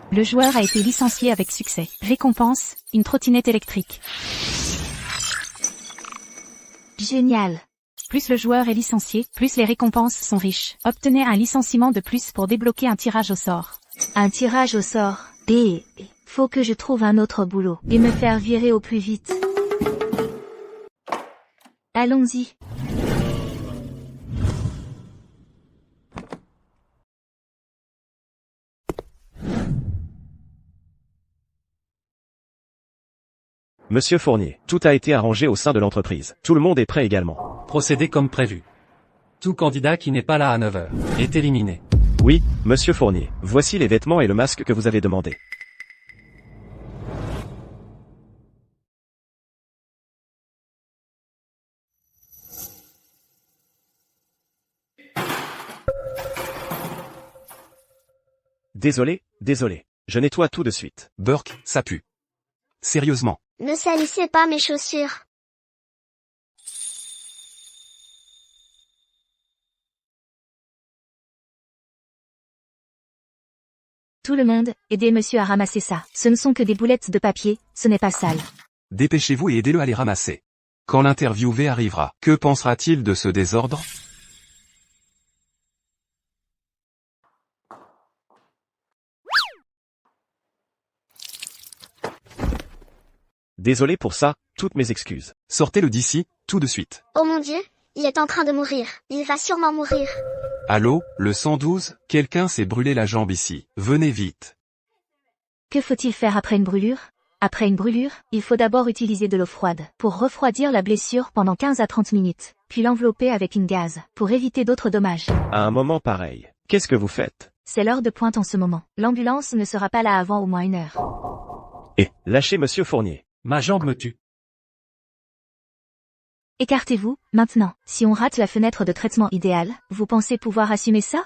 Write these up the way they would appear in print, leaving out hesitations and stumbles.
Le joueur a été licencié avec succès. Récompense, une trottinette électrique. Génial. Plus le joueur est licencié, plus les récompenses sont riches. Obtenez un licenciement de plus pour débloquer un tirage au sort. Un tirage au sort. B. Faut que je trouve un autre boulot et me faire virer au plus vite. Allons-y. Monsieur Fournier, tout a été arrangé au sein de l'entreprise. Tout le monde est prêt également. Procédez comme prévu. Tout candidat qui n'est pas là à 9 heures est éliminé. Oui, Monsieur Fournier, voici les vêtements et le masque que vous avez demandé. Désolé, je nettoie tout de suite. Burke, ça pue. Sérieusement. Ne salissez pas mes chaussures. Tout le monde, aidez monsieur à ramasser ça. Ce ne sont que des boulettes de papier, ce n'est pas sale. Dépêchez-vous et aidez-le à les ramasser. Quand l'interviewé arrivera, que pensera-t-il de ce désordre? Désolé pour ça, toutes mes excuses. Sortez-le d'ici, tout de suite. Oh mon Dieu, il est en train de mourir. Il va sûrement mourir. Allô, le 112, quelqu'un s'est brûlé la jambe ici. Venez vite. Que faut-il faire après une brûlure? Après une brûlure, il faut d'abord utiliser de l'eau froide pour refroidir la blessure pendant 15 à 30 minutes, puis l'envelopper avec une gaze pour éviter d'autres dommages. À un moment pareil, qu'est-ce que vous faites? C'est l'heure de pointe en ce moment. L'ambulance ne sera pas là avant au moins 1 heure. Lâchez Monsieur Fournier. Ma jambe me tue. Écartez-vous, maintenant. Si on rate la fenêtre de traitement idéale, vous pensez pouvoir assumer ça?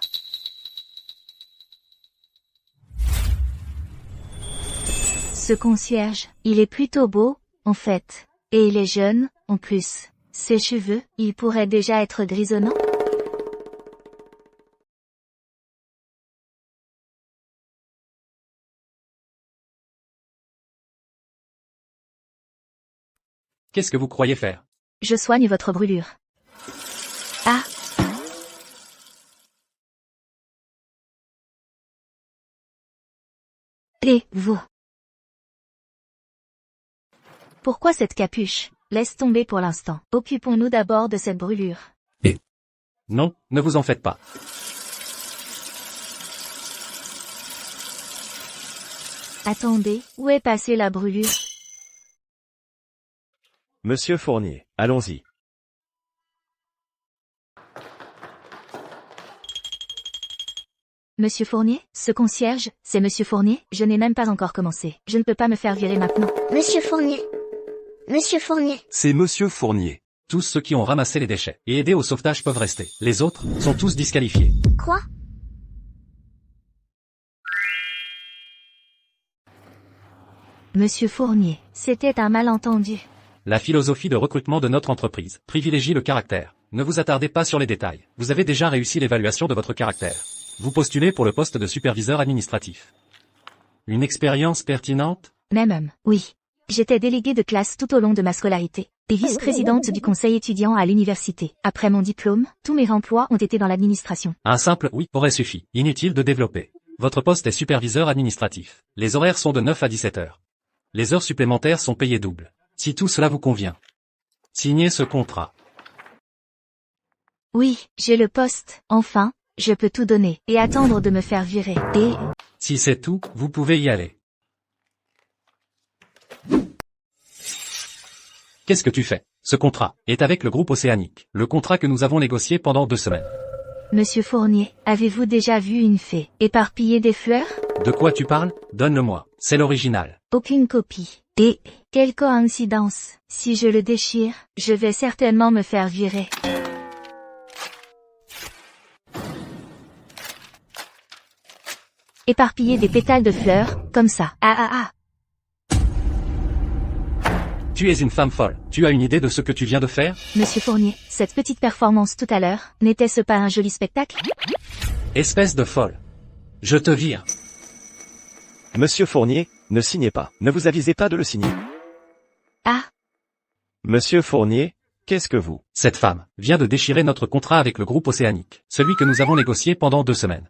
Ce concierge, il est plutôt beau, en fait. Et il est jeune, en plus. Ses cheveux, ils pourraient déjà être grisonnants? Qu'est-ce que vous croyez faire? Je soigne votre brûlure. Ah! Et vous? Pourquoi cette capuche? Laisse tomber pour l'instant. Occupons-nous d'abord de cette brûlure. Non, ne vous en faites pas. Attendez, où est passée la brûlure? Monsieur Fournier, allons-y. Monsieur Fournier? Ce concierge, c'est Monsieur Fournier? Je n'ai même pas encore commencé. Je ne peux pas me faire virer maintenant. Monsieur Fournier. Monsieur Fournier. C'est Monsieur Fournier. Tous ceux qui ont ramassé les déchets et aidé au sauvetage peuvent rester. Les autres sont tous disqualifiés. Quoi? Monsieur Fournier, c'était un malentendu. La philosophie de recrutement de notre entreprise privilégie le caractère. Ne vous attardez pas sur les détails. Vous avez déjà réussi l'évaluation de votre caractère. Vous postulez pour le poste de superviseur administratif. Une expérience pertinente? Même, oui. J'étais déléguée de classe tout au long de ma scolarité, et vice-présidente du conseil étudiant à l'université. Après mon diplôme, tous mes emplois ont été dans l'administration. Un simple oui aurait suffi. Inutile de développer. Votre poste est superviseur administratif. Les horaires sont de 9 à 17 heures. Les heures supplémentaires sont payées double. Si tout cela vous convient, signez ce contrat. Oui, j'ai le poste. Enfin, je peux tout donner et attendre de me faire virer. Et... Si c'est tout, vous pouvez y aller. Qu'est-ce que tu fais? Ce contrat est avec le groupe Océanique. Le contrat que nous avons négocié pendant 2 semaines. Monsieur Fournier, avez-vous déjà vu une fée éparpiller des fleurs? De quoi tu parles? Donne-le-moi. C'est l'original. Aucune copie. Et, quelle coïncidence. Si je le déchire, je vais certainement me faire virer. Éparpiller des pétales de fleurs, comme ça. Tu es une femme folle. Tu as une idée de ce que tu viens de faire? Monsieur Fournier, cette petite performance tout à l'heure, n'était-ce pas un joli spectacle? Espèce de folle. Je te vire. Monsieur Fournier, ne signez pas. Ne vous avisez pas de le signer. Ah, Monsieur Fournier, qu'est-ce que vous... Cette femme vient de déchirer notre contrat avec le groupe Océanique, celui que nous avons négocié pendant 2 semaines.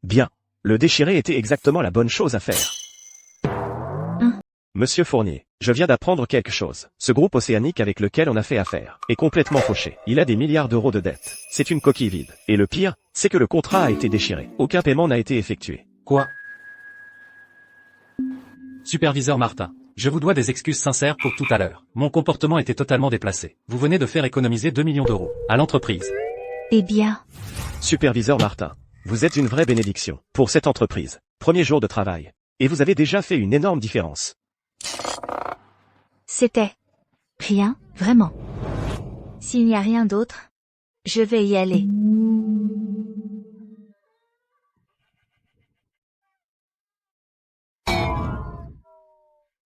Bien. Le déchirer était exactement la bonne chose à faire. Monsieur Fournier, je viens d'apprendre quelque chose. Ce groupe océanique avec lequel on a fait affaire est complètement fauché. Il a des milliards d'euros de dettes. C'est une coquille vide. Et le pire, c'est que le contrat a été déchiré. Aucun paiement n'a été effectué. Quoi? Superviseur Martin, je vous dois des excuses sincères pour tout à l'heure. Mon comportement était totalement déplacé. Vous venez de faire économiser 2 millions d'euros à l'entreprise. eh bien, Superviseur Martin, vous êtes une vraie bénédiction pour cette entreprise. Premier jour de travail. Et vous avez déjà fait une énorme différence. c'était rien, vraiment. S'il n'y a rien d'autre, je vais y aller.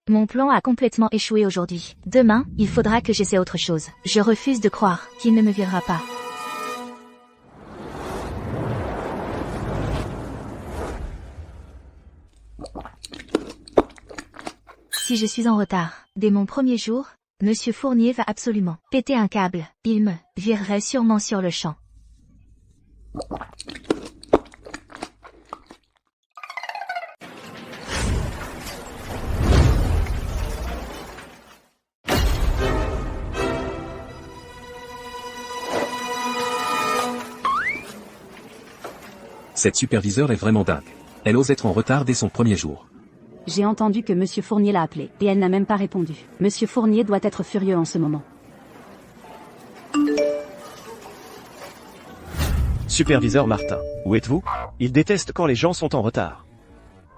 Mon plan a complètement échoué aujourd'hui. Demain, il faudra que j'essaie autre chose. Je refuse de croire qu'il ne me virera pas. Si je suis en retard, dès mon premier jour, Monsieur Fournier va absolument péter un câble. Il me virerait sûrement sur le champ. Cette superviseure est vraiment dingue. Elle ose être en retard dès son premier jour. J'ai entendu que Monsieur Fournier l'a appelée, et elle n'a même pas répondu. Monsieur Fournier doit être furieux en ce moment. Superviseur Martin, où êtes-vous? Il déteste quand les gens sont en retard.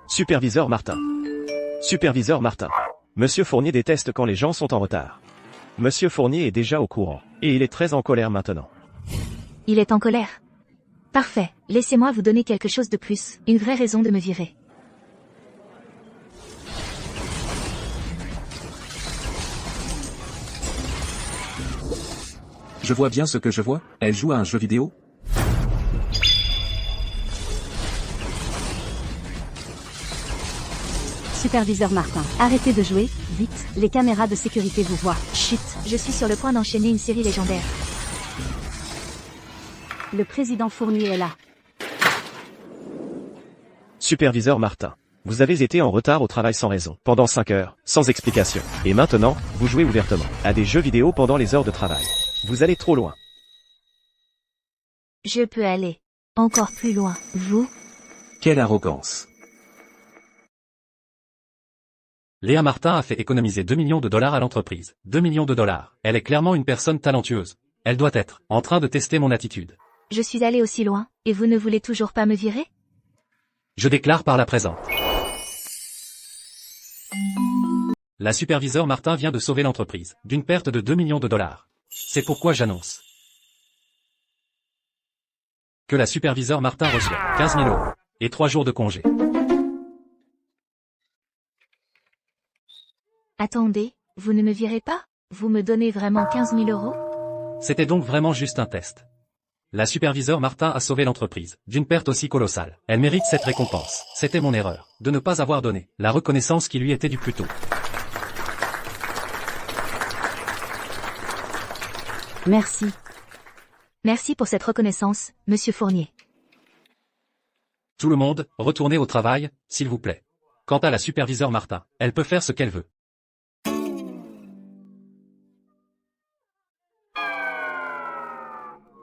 Superviseur Martin. Superviseur Martin. Monsieur Fournier déteste quand les gens sont en retard. Monsieur Fournier est déjà au courant, et il est très en colère maintenant. Il est en colère. Parfait, laissez-moi vous donner quelque chose de plus, une vraie raison de me virer. Je vois bien ce que je vois, elle joue à un jeu vidéo? Superviseur Martin, arrêtez de jouer, vite, les caméras de sécurité vous voient. Chut, je suis sur le point d'enchaîner une série légendaire. Le président Fournier est là. Superviseur Martin. Vous avez été en retard au travail sans raison, pendant 5 heures, sans explication. Et maintenant, vous jouez ouvertement à des jeux vidéo pendant les heures de travail. Vous allez trop loin. Je peux aller encore plus loin. Vous? Quelle arrogance. Léa Martin a fait économiser 2 millions de dollars à l'entreprise. 2 millions de dollars. Elle est clairement une personne talentueuse. Elle doit être en train de tester mon attitude. Je suis allé aussi loin, et vous ne voulez toujours pas me virer? Je déclare par la présente. La superviseure Martin vient de sauver l'entreprise d'une perte de 2 millions de dollars. C'est pourquoi j'annonce que la superviseure Martin reçoit 15 000 euros et 3 jours de congé. Attendez, vous ne me virez pas? Vous me donnez vraiment 15 000 euros? C'était donc vraiment juste un test. La superviseure Martin a sauvé l'entreprise d'une perte aussi colossale. Elle mérite cette récompense. C'était mon erreur de ne pas avoir donné la reconnaissance qui lui était due plus tôt. Merci. Merci pour cette reconnaissance, Monsieur Fournier. Tout le monde, retournez au travail, s'il vous plaît. Quant à la superviseure Martin, elle peut faire ce qu'elle veut.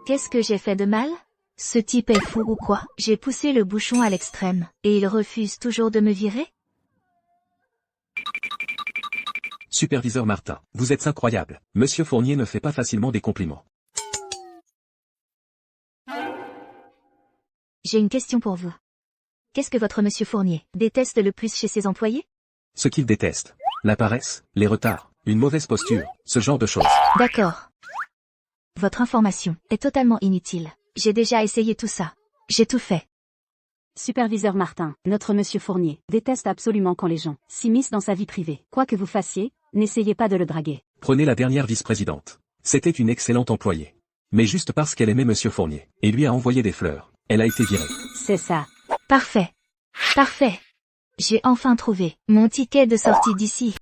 Qu'est-ce que j'ai fait de mal? Ce type est fou ou quoi? J'ai poussé le bouchon à l'extrême, et il refuse toujours de me virer? Superviseur Martin, vous êtes incroyable. Monsieur Fournier ne fait pas facilement des compliments. J'ai une question pour vous. Qu'est-ce que votre Monsieur Fournier déteste le plus chez ses employés? Ce qu'il déteste. La paresse, les retards, une mauvaise posture, ce genre de choses. D'accord. Votre information est totalement inutile. J'ai déjà essayé tout ça. J'ai tout fait. Superviseur Martin, notre Monsieur Fournier, déteste absolument quand les gens s'immiscent dans sa vie privée. Quoi que vous fassiez, n'essayez pas de le draguer. Prenez la dernière vice-présidente. C'était une excellente employée. Mais juste parce qu'elle aimait Monsieur Fournier, et lui a envoyé des fleurs, elle a été virée. C'est ça. Parfait. Parfait. J'ai enfin trouvé mon ticket de sortie d'ici.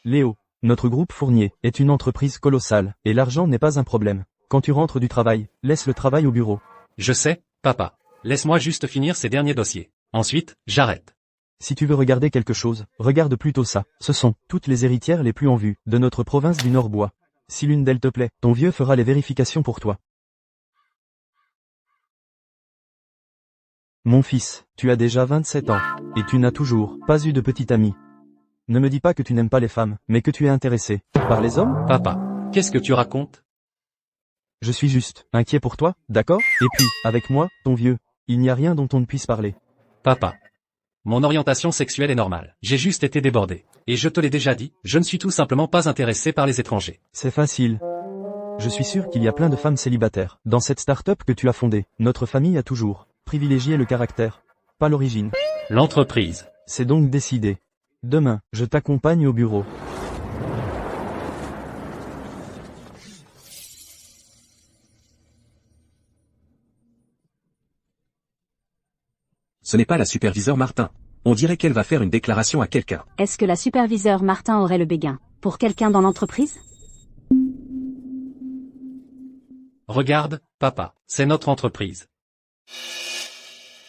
Léo, notre groupe Fournier est une entreprise colossale, et l'argent n'est pas un problème. Quand tu rentres du travail, laisse le travail au bureau. Je sais, papa. Laisse-moi juste finir ces derniers dossiers. Ensuite, j'arrête. Si tu veux regarder quelque chose, regarde plutôt ça. Ce sont toutes les héritières les plus en vue de notre province du Nord-Bois. Si l'une d'elles te plaît, ton vieux fera les vérifications pour toi. Mon fils, tu as déjà 27 ans, et tu n'as toujours pas eu de petite amie. Ne me dis pas que tu n'aimes pas les femmes, mais que tu es intéressé par les hommes? Papa, qu'est-ce que tu racontes? Je suis juste inquiet pour toi, d'accord? Et puis, avec moi, ton vieux, il n'y a rien dont on ne puisse parler. Papa. Mon orientation sexuelle est normale. J'ai juste été débordé. Et je te l'ai déjà dit, je ne suis tout simplement pas intéressé par les étrangers. C'est facile. Je suis sûr qu'il y a plein de femmes célibataires dans cette start-up que tu as fondée. Notre famille a toujours privilégié le caractère, pas l'origine. L'entreprise. C'est donc décidé. Demain, je t'accompagne au bureau. Ce n'est pas la superviseure Martin. On dirait qu'elle va faire une déclaration à quelqu'un. Est-ce que la superviseure Martin aurait le béguin pour quelqu'un dans l'entreprise? Regarde, papa, c'est notre entreprise.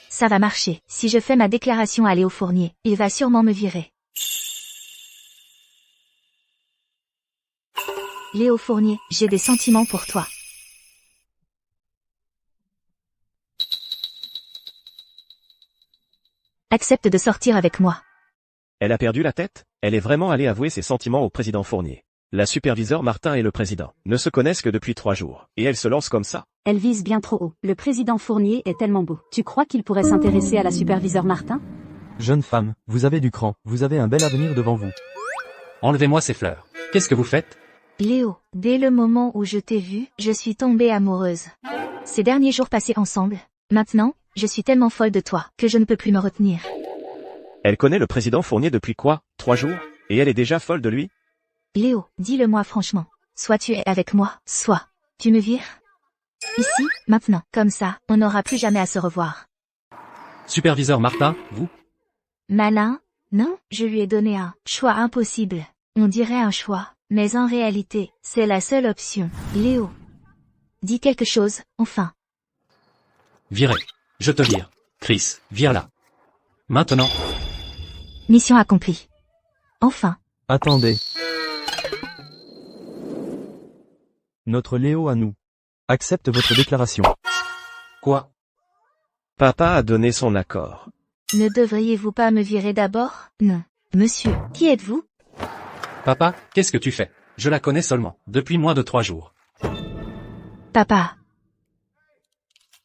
Ça va marcher. Si je fais ma déclaration à Léo Fournier, il va sûrement me virer. Léo Fournier, j'ai des sentiments pour toi. Accepte de sortir avec moi. Elle a perdu la tête? Elle est vraiment allée avouer ses sentiments au président Fournier. La superviseure Martin et le président ne se connaissent que depuis 3 jours, et elle se lance comme ça. Elle vise bien trop haut. Le président Fournier est tellement beau. Tu crois qu'il pourrait s'intéresser à la superviseure Martin? Jeune femme, vous avez du cran, vous avez un bel avenir devant vous. Enlevez-moi ces fleurs. Qu'est-ce que vous faites? Léo, dès le moment où je t'ai vu, je suis tombée amoureuse. Ces derniers jours passés ensemble, maintenant, je suis tellement folle de toi que je ne peux plus me retenir. Elle connaît le président Fournier depuis quoi? 3 jours? Et elle est déjà folle de lui? Léo, dis-le-moi franchement. Soit tu es avec moi, soit tu me vires. Ici, maintenant, comme ça, on n'aura plus jamais à se revoir. Superviseur Martin, vous? Malin? Non, je lui ai donné un choix impossible. On dirait un choix, mais en réalité, c'est la seule option. Léo, dis quelque chose, enfin. Virez. Je te vire. Chris, vire-la. Maintenant. Mission accomplie. Enfin. Attendez. Notre Léo à nous. Accepte votre déclaration. Quoi? Papa a donné son accord. Ne devriez-vous pas me virer d'abord? Non. Monsieur, qui êtes-vous? Papa, qu'est-ce que tu fais? Je la connais seulement, depuis moins de 3 jours. Papa.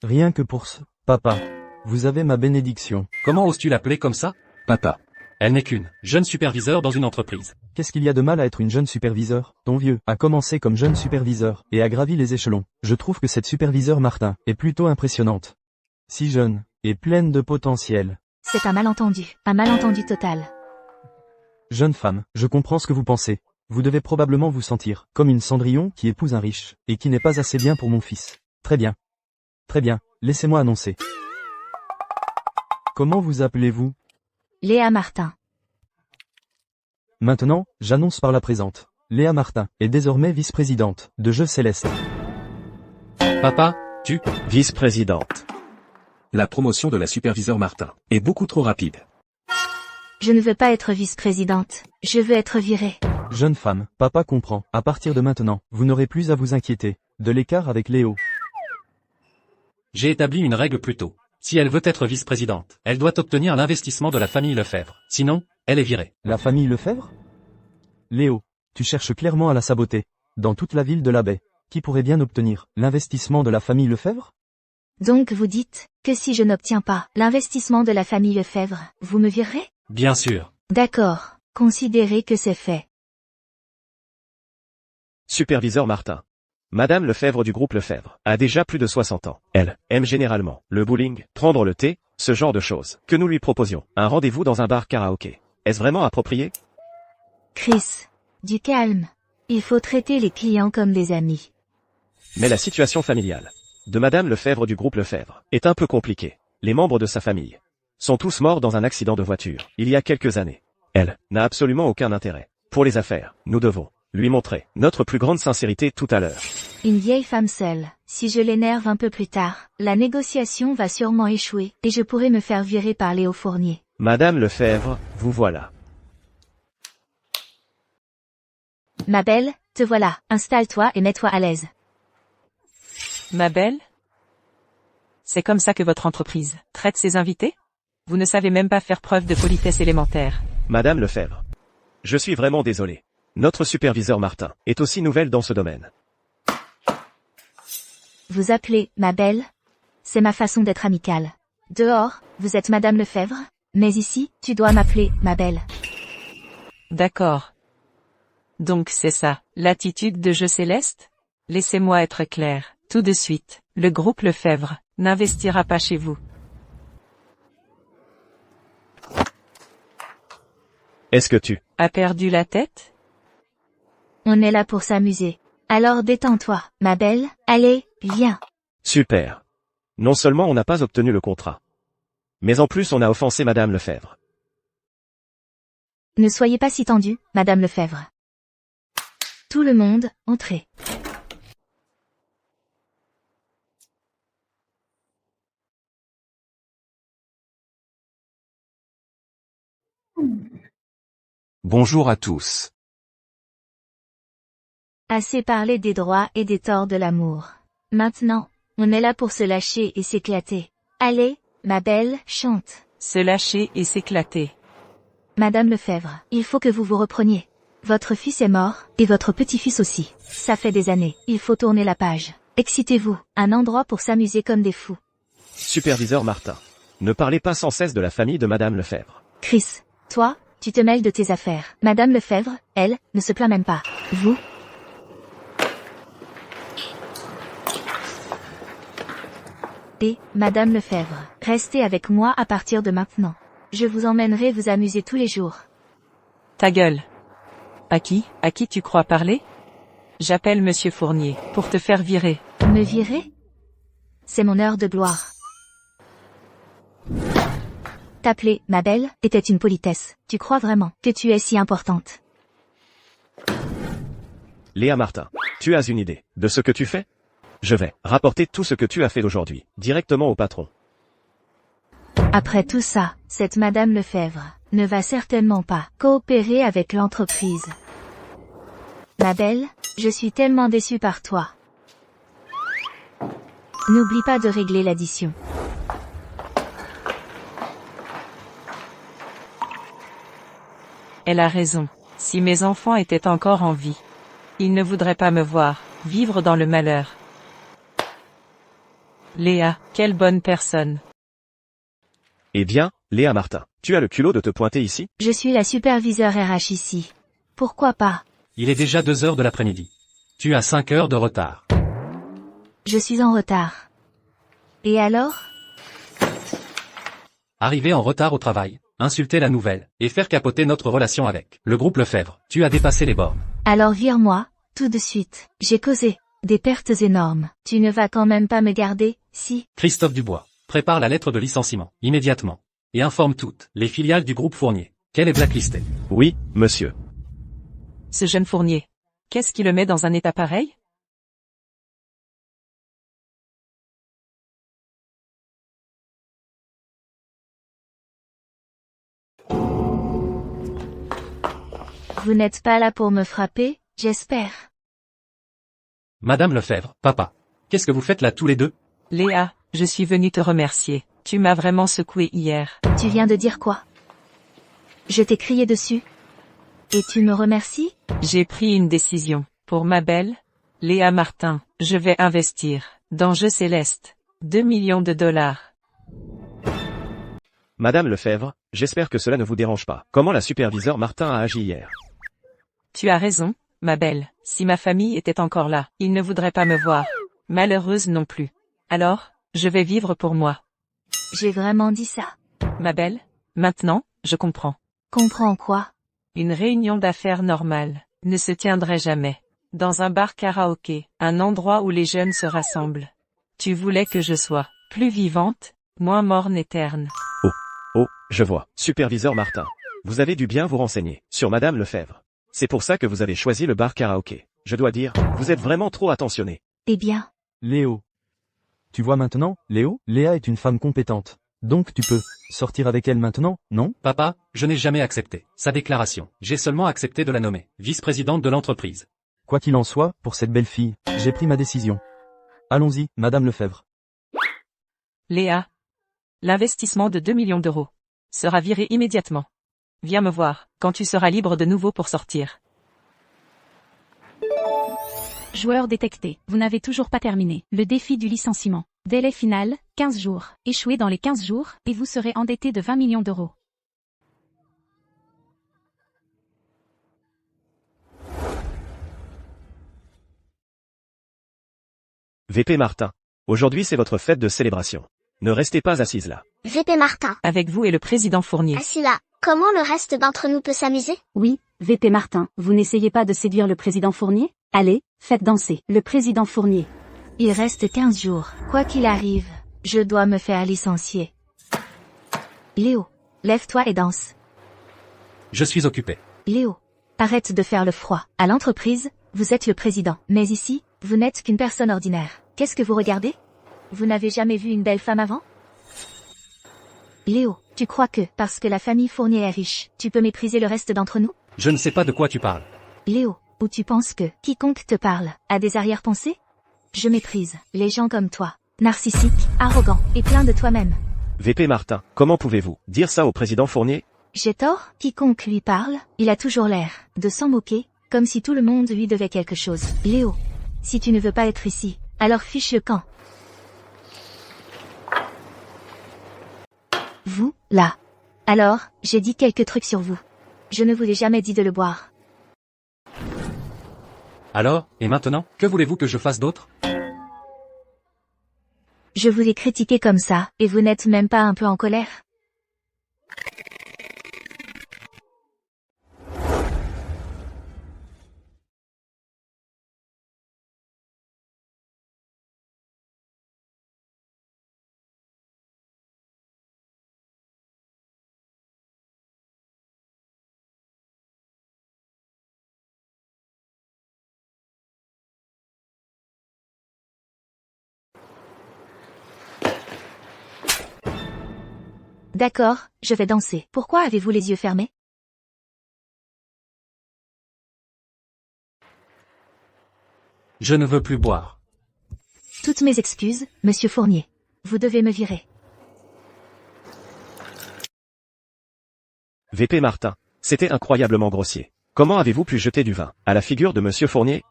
Rien que pour ce, papa. Vous avez ma bénédiction. Comment oses-tu l'appeler comme ça? Papa. Elle n'est qu'une jeune superviseure dans une entreprise. Qu'est-ce qu'il y a de mal à être une jeune superviseure? Ton vieux a commencé comme jeune superviseur et a gravi les échelons. Je trouve que cette superviseure Martin est plutôt impressionnante. Si jeune, et pleine de potentiel. C'est un malentendu total. Jeune femme, je comprends ce que vous pensez. Vous devez probablement vous sentir comme une Cendrillon qui épouse un riche, et qui n'est pas assez bien pour mon fils. Très bien. Très bien, laissez-moi annoncer. Comment vous appelez-vous? Léa Martin. Maintenant, j'annonce par la présente. Léa Martin est désormais vice-présidente de Jeux Célestes. Papa, tu? Vice-présidente. La promotion de la superviseure Martin est beaucoup trop rapide. Je ne veux pas être vice-présidente. Je veux être virée. Jeune femme, papa comprend. À partir de maintenant, vous n'aurez plus à vous inquiéter de l'écart avec Léo. J'ai établi une règle plus tôt. Si elle veut être vice-présidente, elle doit obtenir l'investissement de la famille Lefebvre. Sinon, elle est virée. La famille Lefebvre? Léo, tu cherches clairement à la saboter. Dans toute la ville de la baie, qui pourrait bien obtenir l'investissement de la famille Lefebvre? Donc vous dites que si je n'obtiens pas l'investissement de la famille Lefebvre, vous me virerez? Bien sûr. D'accord. Considérez que c'est fait. Superviseur Martin. Madame Lefebvre du groupe Lefebvre a déjà plus de 60 ans. Elle aime généralement le bowling, prendre le thé, ce genre de choses. Que nous lui proposions un rendez-vous dans un bar karaoké. Est-ce vraiment approprié? Chris, du calme. Il faut traiter les clients comme des amis. Mais la situation familiale de Madame Lefebvre du groupe Lefebvre est un peu compliqué. Les membres de sa famille sont tous morts dans un accident de voiture, il y a quelques années. Elle n'a absolument aucun intérêt pour les affaires. Nous devons lui montrer notre plus grande sincérité tout à l'heure. Une vieille femme seule. Si je l'énerve un peu plus tard, la négociation va sûrement échouer, et je pourrais me faire virer par Léo Fournier. Madame Lefebvre, vous voilà. Ma belle, te voilà. Installe-toi et mets-toi à l'aise. Ma belle? C'est comme ça que votre entreprise traite ses invités? Vous ne savez même pas faire preuve de politesse élémentaire. Madame Lefebvre, je suis vraiment désolé. Notre superviseur Martin est aussi nouvelle dans ce domaine. Vous appelez, ma belle? C'est ma façon d'être amicale. Dehors, vous êtes Madame Lefebvre, mais ici, tu dois m'appeler, ma belle. D'accord. Donc c'est ça, l'attitude de jeu céleste? Laissez-moi être clair, tout de suite, le groupe Lefebvre n'investira pas chez vous. Est-ce que tu As perdu la tête? On est là pour s'amuser. Alors détends-toi, ma belle, allez, viens. Super. Non seulement on n'a pas obtenu le contrat, mais en plus on a offensé Madame Lefebvre. Ne soyez pas si tendue, Madame Lefebvre. Tout le monde, entrez. Bonjour à tous. Assez parlé des droits et des torts de l'amour. Maintenant, on est là pour se lâcher et s'éclater. Allez, ma belle, chante. Se lâcher et s'éclater. Madame Lefebvre, il faut que vous vous repreniez. Votre fils est mort, et votre petit-fils aussi. Ça fait des années, il faut tourner la page. Excitez-vous, un endroit pour s'amuser comme des fous. Superviseur Martin, ne parlez pas sans cesse de la famille de Madame Lefebvre. Chris, toi, tu te mêles de tes affaires. Madame Lefebvre, elle, ne se plaint même pas. Vous? Et, Madame Lefebvre, restez avec moi à partir de maintenant. Je vous emmènerai vous amuser tous les jours. Ta gueule. À qui tu crois parler? J'appelle Monsieur Fournier, pour te faire virer. Me virer? C'est mon heure de gloire. T'appeler, ma belle, était une politesse. Tu crois vraiment que tu es si importante? Léa Martin, tu as une idée de ce que tu fais? Je vais rapporter tout ce que tu as fait d'aujourd'hui, directement au patron. Après tout ça, cette Madame Lefebvre ne va certainement pas coopérer avec l'entreprise. Ma belle, je suis tellement déçue par toi. N'oublie pas de régler l'addition. Elle a raison. Si mes enfants étaient encore en vie, ils ne voudraient pas me voir vivre dans le malheur. Léa, quelle bonne personne. Eh bien, Léa Martin, tu as le culot de te pointer ici? Je suis la superviseure RH ici. Pourquoi pas? Il est déjà 2 heures de l'après-midi. Tu as 5 heures de retard. Je suis en retard. Et alors? Arriver en retard au travail, insulter la nouvelle, et faire capoter notre relation avec le groupe Lefebvre. Tu as dépassé les bornes. Alors vire-moi, tout de suite. J'ai causé des pertes énormes. Tu ne vas quand même pas me garder, si? Christophe Dubois, prépare la lettre de licenciement, immédiatement. Et informe toutes les filiales du groupe Fournier qu'elle est blacklistée. Oui, monsieur. Ce jeune Fournier. Qu'est-ce qui le met dans un état pareil? Vous n'êtes pas là pour me frapper, j'espère. Madame Lefebvre, papa. Qu'est-ce que vous faites là tous les deux? Léa, je suis venue te remercier. Tu m'as vraiment secoué hier. Tu viens de dire quoi? Je t'ai crié dessus. Et tu me remercies? J'ai pris une décision. Pour ma belle, Léa Martin, je vais investir, dans Jeux Céleste, 2 millions de dollars. Madame Lefebvre, j'espère que cela ne vous dérange pas. Comment la superviseure Martin a agi hier? Tu as raison, ma belle. Si ma famille était encore là, ils ne voudraient pas me voir. Malheureuse non plus. Alors, je vais vivre pour moi. J'ai vraiment dit ça. Ma belle, maintenant, je comprends. Comprends quoi? Une réunion d'affaires normale ne se tiendrait jamais. Dans un bar karaoké, un endroit où les jeunes se rassemblent. Tu voulais que je sois plus vivante, moins morne et terne. Oh, je vois. Superviseur Martin. Vous avez dû bien vous renseigner sur Madame Lefebvre. C'est pour ça que vous avez choisi le bar karaoké. Je dois dire, vous êtes vraiment trop attentionné. Eh bien, Léo. Tu vois maintenant, Léo, Léa est une femme compétente. Donc tu peux sortir avec elle maintenant, non? Papa, je n'ai jamais accepté sa déclaration. J'ai seulement accepté de la nommer vice-présidente de l'entreprise. Quoi qu'il en soit, pour cette belle fille, j'ai pris ma décision. Allons-y, Madame Lefebvre. Léa. L'investissement de 2 millions d'euros sera viré immédiatement. Viens me voir, quand tu seras libre de nouveau pour sortir. Joueur détecté. Vous n'avez toujours pas terminé. Le défi du licenciement. Délai final, 15 jours. Échouez dans les 15 jours, et vous serez endetté de 20 millions d'euros. VP Martin. Aujourd'hui c'est votre fête de célébration. Ne restez pas assise là. VP Martin. Avec vous et le président Fournier. Assis là. Comment le reste d'entre nous peut s'amuser? Oui, VP Martin, vous n'essayez pas de séduire le président Fournier? Allez, faites danser le président Fournier. il reste 15 jours. Quoi qu'il arrive, je dois me faire licencier. Léo, lève-toi et danse. Je suis occupé. Léo, arrête de faire le froid. À l'entreprise, vous êtes le président. Mais ici, vous n'êtes qu'une personne ordinaire. Qu'est-ce que vous regardez? Vous n'avez jamais vu une belle femme avant? Léo, tu crois que, parce que la famille Fournier est riche, tu peux mépriser le reste d'entre nous? Je ne sais pas de quoi tu parles. Léo, ou tu penses que, quiconque te parle, a des arrière-pensées? Je méprise les gens comme toi, narcissique, arrogant, et plein de toi-même. VP Martin, comment pouvez-vous dire ça au président Fournier? J'ai tort? Quiconque lui parle, il a toujours l'air de s'en moquer, comme si tout le monde lui devait quelque chose. Léo, si tu ne veux pas être ici, alors fiche le camp. Vous, là. Alors, j'ai dit quelques trucs sur vous. Je ne vous ai jamais dit de le boire. Alors, et maintenant, que voulez-vous que je fasse d'autre? Je vous ai critiqué comme ça, et vous n'êtes même pas un peu en colère? D'accord, je vais danser. Pourquoi avez-vous les yeux fermés? Je ne veux plus boire. Toutes mes excuses, monsieur Fournier. Vous devez me virer. VP Martin, c'était incroyablement grossier. Comment avez-vous pu jeter du vin à la figure de monsieur Fournier?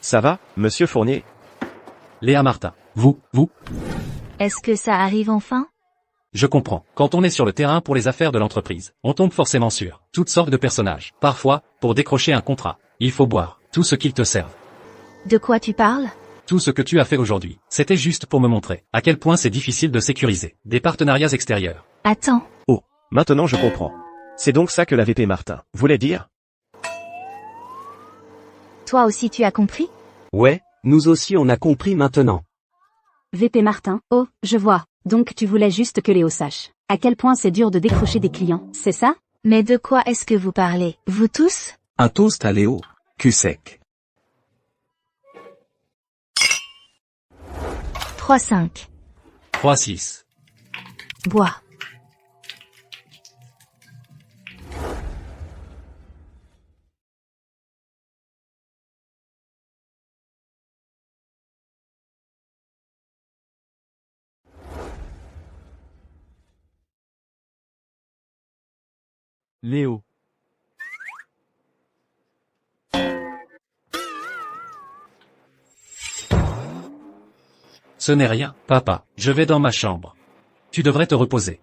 Ça va, monsieur Fournier? Léa Martin, vous. Est-ce que ça arrive enfin? Je comprends. Quand on est sur le terrain pour les affaires de l'entreprise, on tombe forcément sur toutes sortes de personnages. Parfois, pour décrocher un contrat, il faut boire tout ce qu'ils te servent. De quoi tu parles? Tout ce que tu as fait aujourd'hui, c'était juste pour me montrer à quel point c'est difficile de sécuriser des partenariats extérieurs. Attends. Oh, maintenant je comprends. C'est donc ça que la VP Martin voulait dire? Toi aussi tu as compris? Ouais, nous aussi on a compris maintenant. VP Martin, oh, je vois. Donc tu voulais juste que Léo sache à quel point c'est dur de décrocher des clients, c'est ça? Mais de quoi est-ce que vous parlez? Vous tous? Un toast à Léo. Cul sec. 3-5. 3-6. Bois. Léo. Ce n'est rien, papa. Je vais dans ma chambre. Tu devrais te reposer.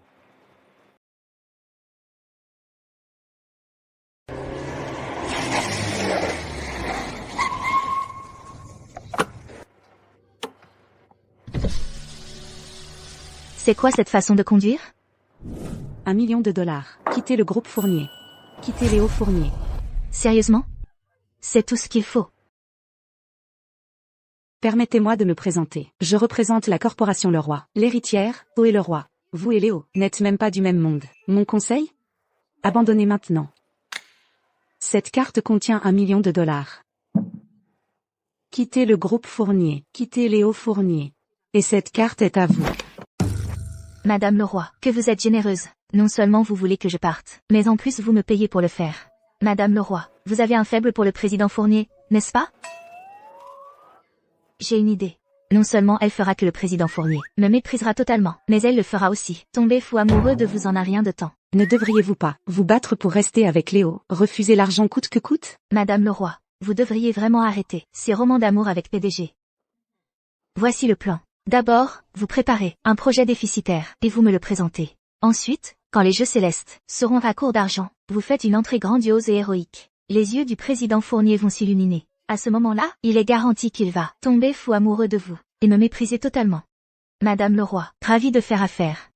C'est quoi cette façon de conduire? $1 million. Quittez le groupe Fournier. Quittez Léo Fournier. Sérieusement? C'est tout ce qu'il faut. Permettez-moi de me présenter. Je représente la corporation Leroy. L'héritière, O et Leroy. Vous et Léo, n'êtes même pas du même monde. Mon conseil? Abandonnez maintenant. Cette carte contient $1 million. Quittez le groupe Fournier. Quittez Léo Fournier. Et cette carte est à vous. Madame Leroy, que vous êtes généreuse. Non seulement vous voulez que je parte, mais en plus vous me payez pour le faire. Madame Leroy, vous avez un faible pour le président Fournier, n'est-ce pas? J'ai une idée. Non seulement elle fera que le président Fournier me méprisera totalement, mais elle le fera aussi. Tomber fou amoureux de vous en a rien de temps. Ne devriez-vous pas vous battre pour rester avec Léo, refuser l'argent coûte que coûte? Madame Leroy, vous devriez vraiment arrêter ces romans d'amour avec PDG. Voici le plan. D'abord, vous préparez un projet déficitaire et vous me le présentez. Ensuite, quand les Jeux Célestes seront à court d'argent, vous faites une entrée grandiose et héroïque. Les yeux du président Fournier vont s'illuminer. À ce moment-là, il est garanti qu'il va tomber fou amoureux de vous et me mépriser totalement. Madame Leroy, ravie de faire affaire.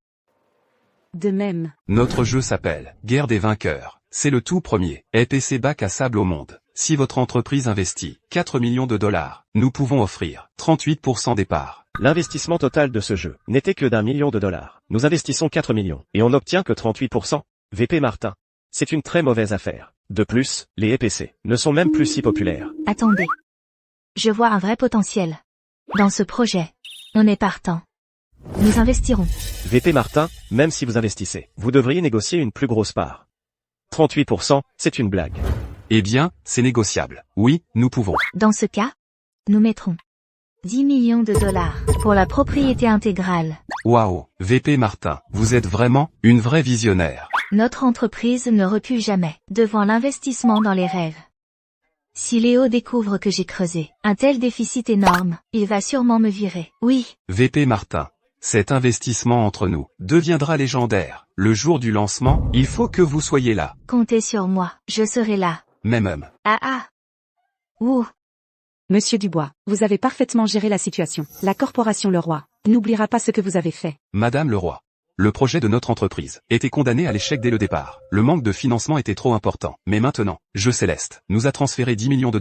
De même. Notre jeu s'appelle Guerre des vainqueurs. C'est le tout premier EPC bac à sable au monde. Si votre entreprise investit $4 millions, nous pouvons offrir 38% des parts. L'investissement total de ce jeu n'était que d'$1 million. Nous investissons 4 millions et on n'obtient que 38%. VP Martin. C'est une très mauvaise affaire. De plus, les EPC ne sont même plus si populaires. Attendez. Je vois un vrai potentiel. Dans ce projet. On est partant. Nous investirons. VP Martin, même si vous investissez, vous devriez négocier une plus grosse part. 38%, c'est une blague. Eh bien, c'est négociable. Oui, nous pouvons. Dans ce cas, nous mettrons $10 millions pour la propriété intégrale. Waouh, VP Martin, vous êtes vraiment une vraie visionnaire. Notre entreprise ne recule jamais devant l'investissement dans les rêves. Si Léo découvre que j'ai creusé un tel déficit énorme, il va sûrement me virer. Oui. VP Martin, cet investissement entre nous deviendra légendaire. Le jour du lancement, il faut que vous soyez là. Comptez sur moi, je serai là. Même. Ouh. Monsieur Dubois, vous avez parfaitement géré la situation. La corporation Leroy n'oubliera pas ce que vous avez fait. Madame Leroy, le projet de notre entreprise était condamné à l'échec dès le départ. Le manque de financement était trop important. Mais maintenant, Jeux Célestes nous a transféré $10 millions.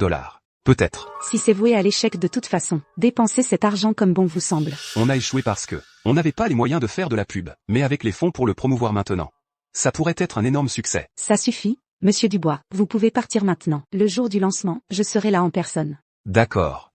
Peut-être. Si c'est voué à l'échec de toute façon, dépensez cet argent comme bon vous semble. On a échoué parce que on n'avait pas les moyens de faire de la pub, mais avec les fonds pour le promouvoir maintenant, ça pourrait être un énorme succès. Ça suffit, Monsieur Dubois, vous pouvez partir maintenant. Le jour du lancement, je serai là en personne. D'accord.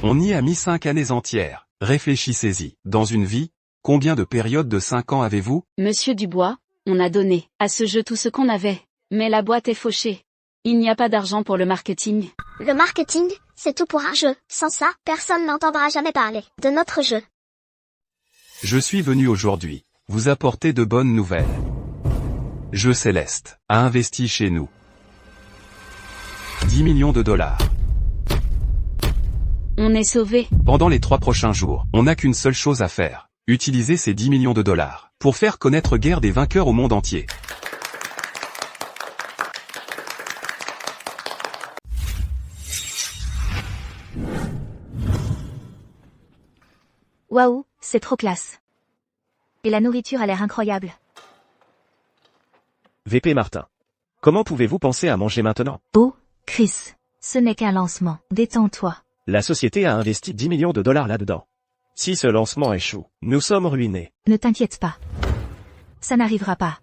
On y a mis 5 années entières. Réfléchissez-y. Dans une vie, combien de périodes de 5 ans avez-vous? Monsieur Dubois, on a donné à ce jeu tout ce qu'on avait. Mais la boîte est fauchée. Il n'y a pas d'argent pour le marketing. Le marketing, c'est tout pour un jeu. Sans ça, personne n'entendra jamais parler de notre jeu. Je suis venu aujourd'hui vous apporter de bonnes nouvelles. Jeux Célestes a investi chez nous $10 millions. On est sauvé. Pendant les 3 prochains jours, on n'a qu'une seule chose à faire. Utiliser ces $10 millions pour faire connaître Guerre des vainqueurs au monde entier. Waouh, c'est trop classe. Et la nourriture a l'air incroyable. VP Martin. Comment pouvez-vous penser à manger maintenant? Oh, Chris, ce n'est qu'un lancement. Détends-toi. La société a investi $10 millions là-dedans. Si ce lancement échoue, nous sommes ruinés. Ne t'inquiète pas. Ça n'arrivera pas.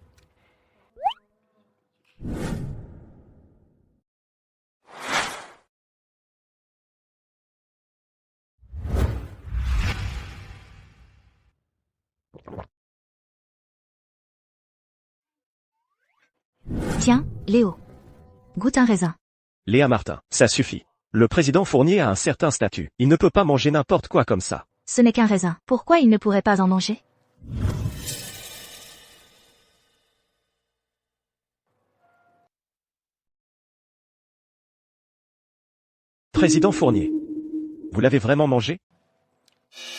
Tiens, Léo. Goûte un raisin. Léa Martin, ça suffit. Le président Fournier a un certain statut. Il ne peut pas manger n'importe quoi comme ça. Ce n'est qu'un raisin. Pourquoi il ne pourrait pas en manger? Président Fournier. Vous l'avez vraiment mangé?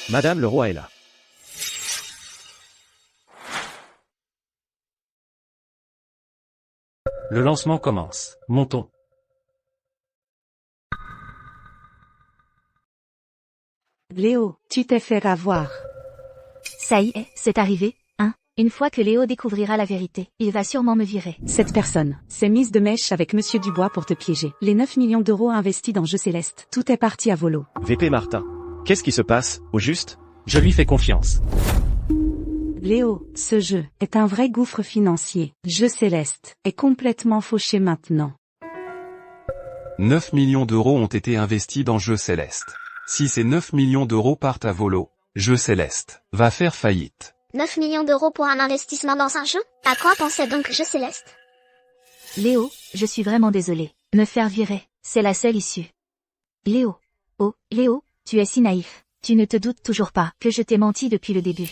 Madame Leroy est là. Le lancement commence. Montons. Léo, tu t'es fait avoir. Ça y est, c'est arrivé, hein? Une fois que Léo découvrira la vérité, il va sûrement me virer. Cette personne s'est mise de mèche avec Monsieur Dubois pour te piéger. Les 9 millions d'euros investis dans Jeux Célestes, tout est parti à volo. VP Martin. Qu'est-ce qui se passe, au juste? Je lui fais confiance. Léo, ce jeu est un vrai gouffre financier. Jeux Célestes est complètement fauché maintenant. 9 millions d'euros ont été investis dans Jeux Célestes. Si ces 9 millions d'euros partent à volo, Jeux Célestes va faire faillite. 9 millions d'euros pour un investissement dans un jeu? À quoi pensait donc Jeux Célestes? Léo, je suis vraiment désolé. Me faire virer, c'est la seule issue. Léo. Oh, Léo, tu es si naïf. Tu ne te doutes toujours pas que je t'ai menti depuis le début.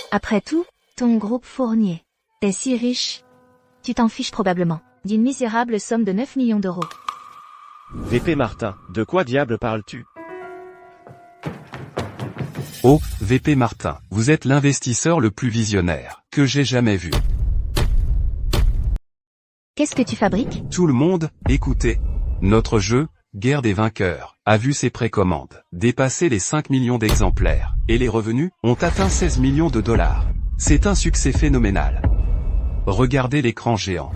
Après tout, ton groupe Fournier est si riche. Tu t'en fiches probablement d'une misérable somme de 9 millions d'euros. VP Martin, de quoi diable parles-tu? Oh, VP Martin, vous êtes l'investisseur le plus visionnaire que j'ai jamais vu. Qu'est-ce que tu fabriques? Tout le monde, écoutez. Notre jeu, Guerre des vainqueurs, a vu ses précommandes dépasser les 5 millions d'exemplaires, et les revenus ont atteint 16 millions de dollars. C'est un succès phénoménal. Regardez l'écran géant.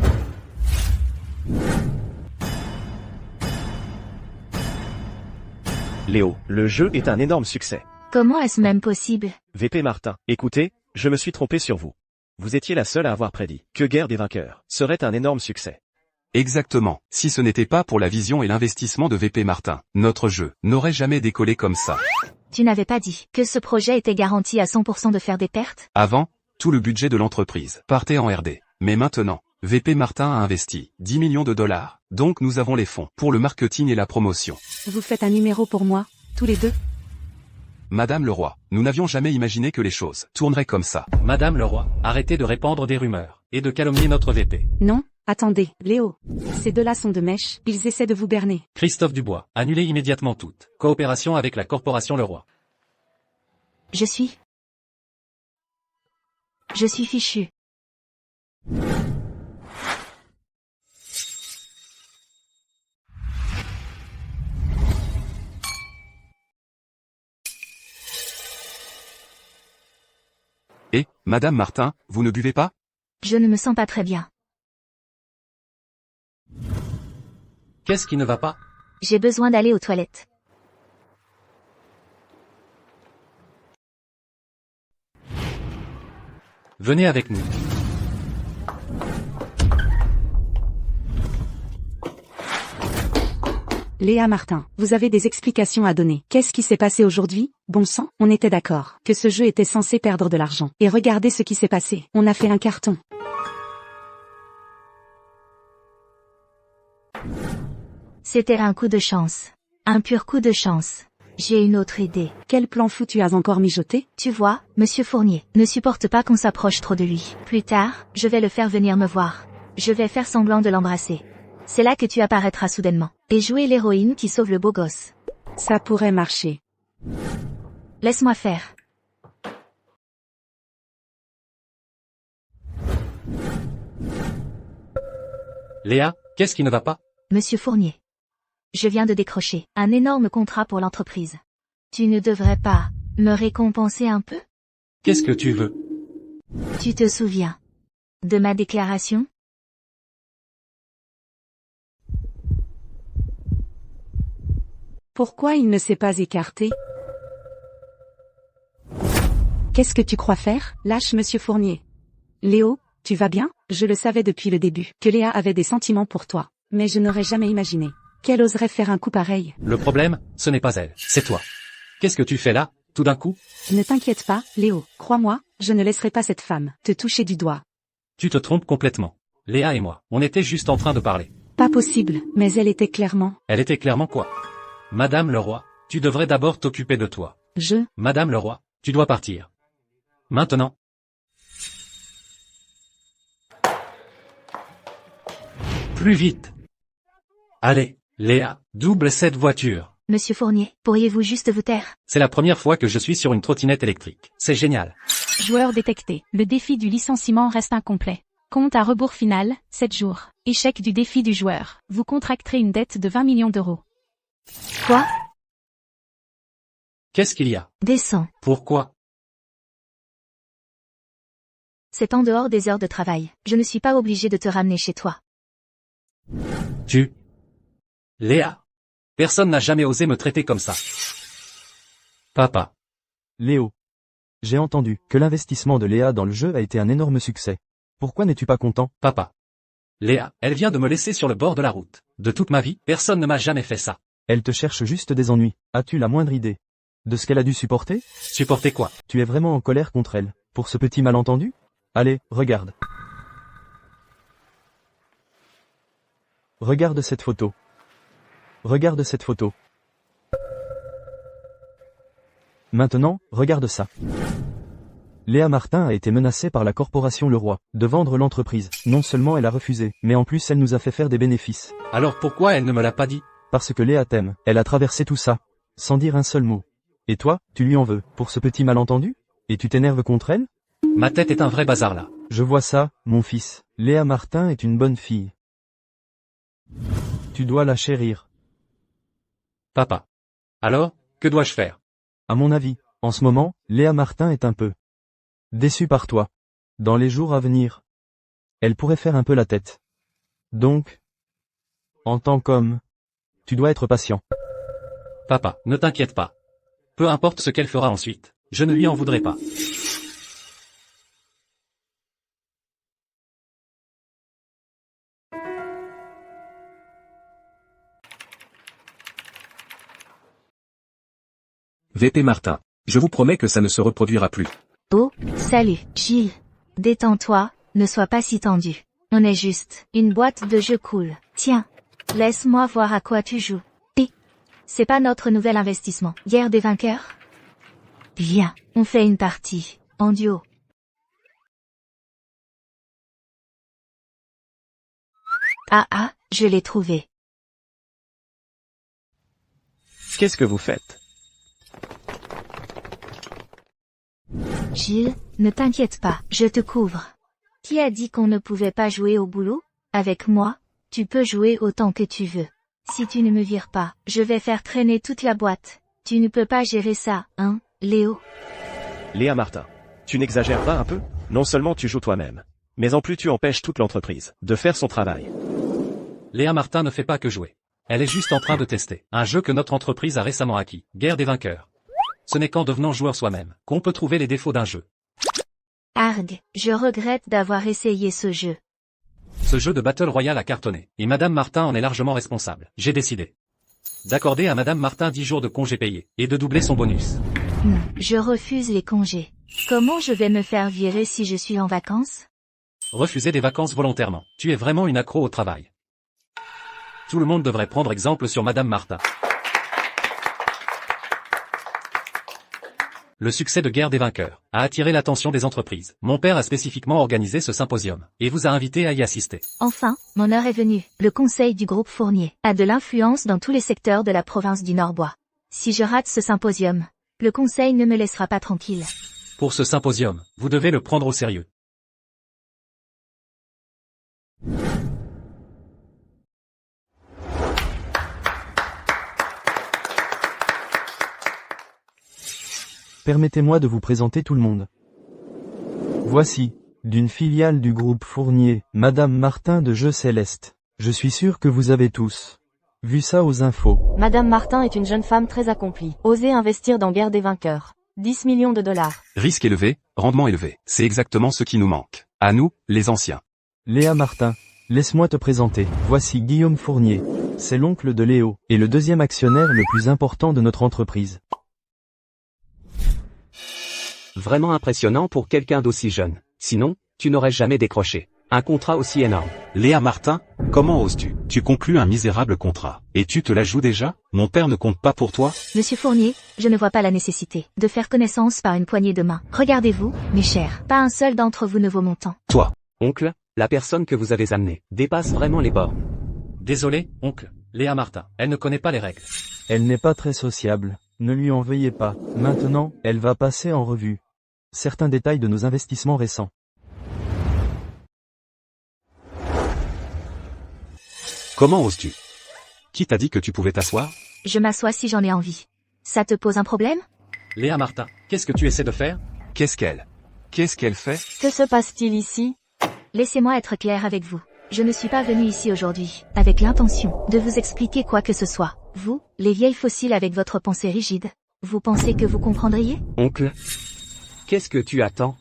Léo, le jeu est un énorme succès. Comment est-ce même possible? VP Martin, écoutez, je me suis trompé sur vous. Vous étiez la seule à avoir prédit que Guerre des vainqueurs serait un énorme succès. Exactement. Si ce n'était pas pour la vision et l'investissement de VP Martin, notre jeu n'aurait jamais décollé comme ça. Tu n'avais pas dit que ce projet était garanti à 100% de faire des pertes? Avant, tout le budget de l'entreprise partait en RD. Mais maintenant, VP Martin a investi 10 millions de dollars. Donc nous avons les fonds pour le marketing et la promotion. Vous faites un numéro pour moi, tous les deux? Madame Leroy, nous n'avions jamais imaginé que les choses tourneraient comme ça. Madame Leroy, arrêtez de répandre des rumeurs et de calomnier notre VP. Non, attendez, Léo. Ces deux-là sont de mèche, ils essaient de vous berner. Christophe Dubois, annulez immédiatement toute coopération avec la corporation Leroy. Je suis fichu. Et, Madame Martin, vous ne buvez pas? Je ne me sens pas très bien. Qu'est-ce qui ne va pas? J'ai besoin d'aller aux toilettes. Venez avec nous. Léa Martin, vous avez des explications à donner. Qu'est-ce qui s'est passé aujourd'hui? Bon sang, on était d'accord que ce jeu était censé perdre de l'argent. Et regardez ce qui s'est passé. On a fait un carton. C'était un coup de chance. Un pur coup de chance. J'ai une autre idée. Quel plan fou tu as encore mijoté? Tu vois, Monsieur Fournier ne supporte pas qu'on s'approche trop de lui. Plus tard, je vais le faire venir me voir. Je vais faire semblant de l'embrasser. C'est là que tu apparaîtras soudainement. Et jouer l'héroïne qui sauve le beau gosse. Ça pourrait marcher. Laisse-moi faire. Léa, qu'est-ce qui ne va pas? Monsieur Fournier. Je viens de décrocher un énorme contrat pour l'entreprise. Tu ne devrais pas me récompenser un peu? Qu'est-ce que tu veux? Tu te souviens de ma déclaration? Pourquoi il ne s'est pas écarté? Qu'est-ce que tu crois faire? Lâche Monsieur Fournier. Léo, tu vas bien? Je le savais depuis le début que Léa avait des sentiments pour toi. Mais je n'aurais jamais imaginé qu'elle oserait faire un coup pareil. Le problème, ce n'est pas elle, c'est toi. Qu'est-ce que tu fais là, tout d'un coup? Ne t'inquiète pas, Léo. Crois-moi, je ne laisserai pas cette femme te toucher du doigt. Tu te trompes complètement. Léa et moi, on était juste en train de parler. Pas possible, mais elle était clairement... Elle était clairement quoi? Madame Leroy, tu devrais d'abord t'occuper de toi. Madame Leroy, tu dois partir. Maintenant. Plus vite. Allez, Léa, double cette voiture. Monsieur Fournier, pourriez-vous juste vous taire? C'est la première fois que je suis sur une trottinette électrique. C'est génial. Joueur détecté. Le défi du licenciement reste incomplet. Compte à rebours final, 7 jours. Échec du défi du joueur. Vous contracterez une dette de 20 millions d'euros. Quoi? Qu'est-ce qu'il y a? Descends. Pourquoi? C'est en dehors des heures de travail. Je ne suis pas obligée de te ramener chez toi. Léa. Personne n'a jamais osé me traiter comme ça. Papa. Léo. J'ai entendu que l'investissement de Léa dans le jeu a été un énorme succès. Pourquoi n'es-tu pas content? Papa. Léa, elle vient de me laisser sur le bord de la route. De toute ma vie, personne ne m'a jamais fait ça. Elle te cherche juste des ennuis. As-tu la moindre idée de ce qu'elle a dû supporter? Supporter quoi? Tu es vraiment en colère contre elle, pour ce petit malentendu? Allez, regarde. Regarde cette photo. Regarde cette photo. Maintenant, regarde ça. Léa Martin a été menacée par la corporation Leroy de vendre l'entreprise. Non seulement elle a refusé, mais en plus elle nous a fait faire des bénéfices. Alors pourquoi elle ne me l'a pas dit? Parce que Léa t'aime. Elle a traversé tout ça, sans dire un seul mot. Et toi, tu lui en veux, pour ce petit malentendu? Et tu t'énerves contre elle? Ma tête est un vrai bazar là. Je vois ça, mon fils. Léa Martin est une bonne fille. Tu dois la chérir. Papa. Alors, que dois-je faire? À mon avis, en ce moment, Léa Martin est un peu déçue par toi. Dans les jours à venir, elle pourrait faire un peu la tête. Donc, en tant qu'homme, tu dois être patient. Papa, ne t'inquiète pas. Peu importe ce qu'elle fera ensuite, je ne lui en voudrai pas. VP Martin. Je vous promets que ça ne se reproduira plus. Oh, salut, Gilles. Détends-toi, ne sois pas si tendu. On est juste une boîte de jeux cool. Tiens, laisse-moi voir à quoi tu joues. C'est pas notre nouvel investissement. Guerre des vainqueurs? Bien, on fait une partie, en duo. Ah, je l'ai trouvé. Qu'est-ce que vous faites? Gilles, ne t'inquiète pas, je te couvre. Qui a dit qu'on ne pouvait pas jouer au boulot? Avec moi, tu peux jouer autant que tu veux. Si tu ne me vires pas, je vais faire traîner toute la boîte. Tu ne peux pas gérer ça, hein, Léo? Léa Martin. Tu n'exagères pas un peu? Non seulement tu joues toi-même, mais en plus tu empêches toute l'entreprise de faire son travail. Léa Martin ne fait pas que jouer. Elle est juste en train de tester un jeu que notre entreprise a récemment acquis, Guerre des vainqueurs. Ce n'est qu'en devenant joueur soi-même qu'on peut trouver les défauts d'un jeu. Arg, je regrette d'avoir essayé ce jeu. Ce jeu de Battle Royale a cartonné, et Madame Martin en est largement responsable. J'ai décidé d'accorder à Madame Martin 10 jours de congés payés, et de doubler son bonus. Non, je refuse les congés. Comment je vais me faire virer si je suis en vacances? Refuser des vacances volontairement. Tu es vraiment une accro au travail. Tout le monde devrait prendre exemple sur Madame Martin. Le succès de Guerre des vainqueurs a attiré l'attention des entreprises. Mon père a spécifiquement organisé ce symposium et vous a invité à y assister. Enfin, mon heure est venue. Le conseil du groupe Fournier a de l'influence dans tous les secteurs de la province du Nord-Bois. Si je rate ce symposium, le conseil ne me laissera pas tranquille. Pour ce symposium, vous devez le prendre au sérieux. Permettez-moi de vous présenter tout le monde. Voici, d'une filiale du groupe Fournier, Madame Martin de Jeux Céleste. Je suis sûr que vous avez tous vu ça aux infos. Madame Martin est une jeune femme très accomplie. Osez investir dans Guerre des vainqueurs. 10 millions de dollars. Risque élevé, rendement élevé. C'est exactement ce qui nous manque. À nous, les anciens. Léa Martin, laisse-moi te présenter. Voici Guillaume Fournier. C'est l'oncle de Léo, et le deuxième actionnaire le plus important de notre entreprise. Vraiment impressionnant pour quelqu'un d'aussi jeune. Sinon, tu n'aurais jamais décroché un contrat aussi énorme. Léa Martin, comment oses-tu? Tu conclus un misérable contrat. Et tu te la joues déjà? Mon père ne compte pas pour toi? Monsieur Fournier, je ne vois pas la nécessité de faire connaissance par une poignée de main. Regardez-vous, mes chers, pas un seul d'entre vous ne vaut mon temps. Toi, oncle, la personne que vous avez amenée dépasse vraiment les bords. Désolé, oncle, Léa Martin, elle ne connaît pas les règles. Elle n'est pas très sociable. Ne lui en veuillez pas. Maintenant, elle va passer en revue certains détails de nos investissements récents. Comment oses-tu? Qui t'a dit que tu pouvais t'asseoir? Je m'assois si j'en ai envie. Ça te pose un problème? Léa Martin, qu'est-ce que tu essaies de faire? Qu'est-ce qu'elle Qu'est-ce qu'elle fait? Que se passe-t-il ici? Laissez-moi être clair avec vous. Je ne suis pas venu ici aujourd'hui, avec l'intention de vous expliquer quoi que ce soit. Vous, les vieilles fossiles avec votre pensée rigide, vous pensez que vous comprendriez? Oncle? Qu'est-ce que tu attends?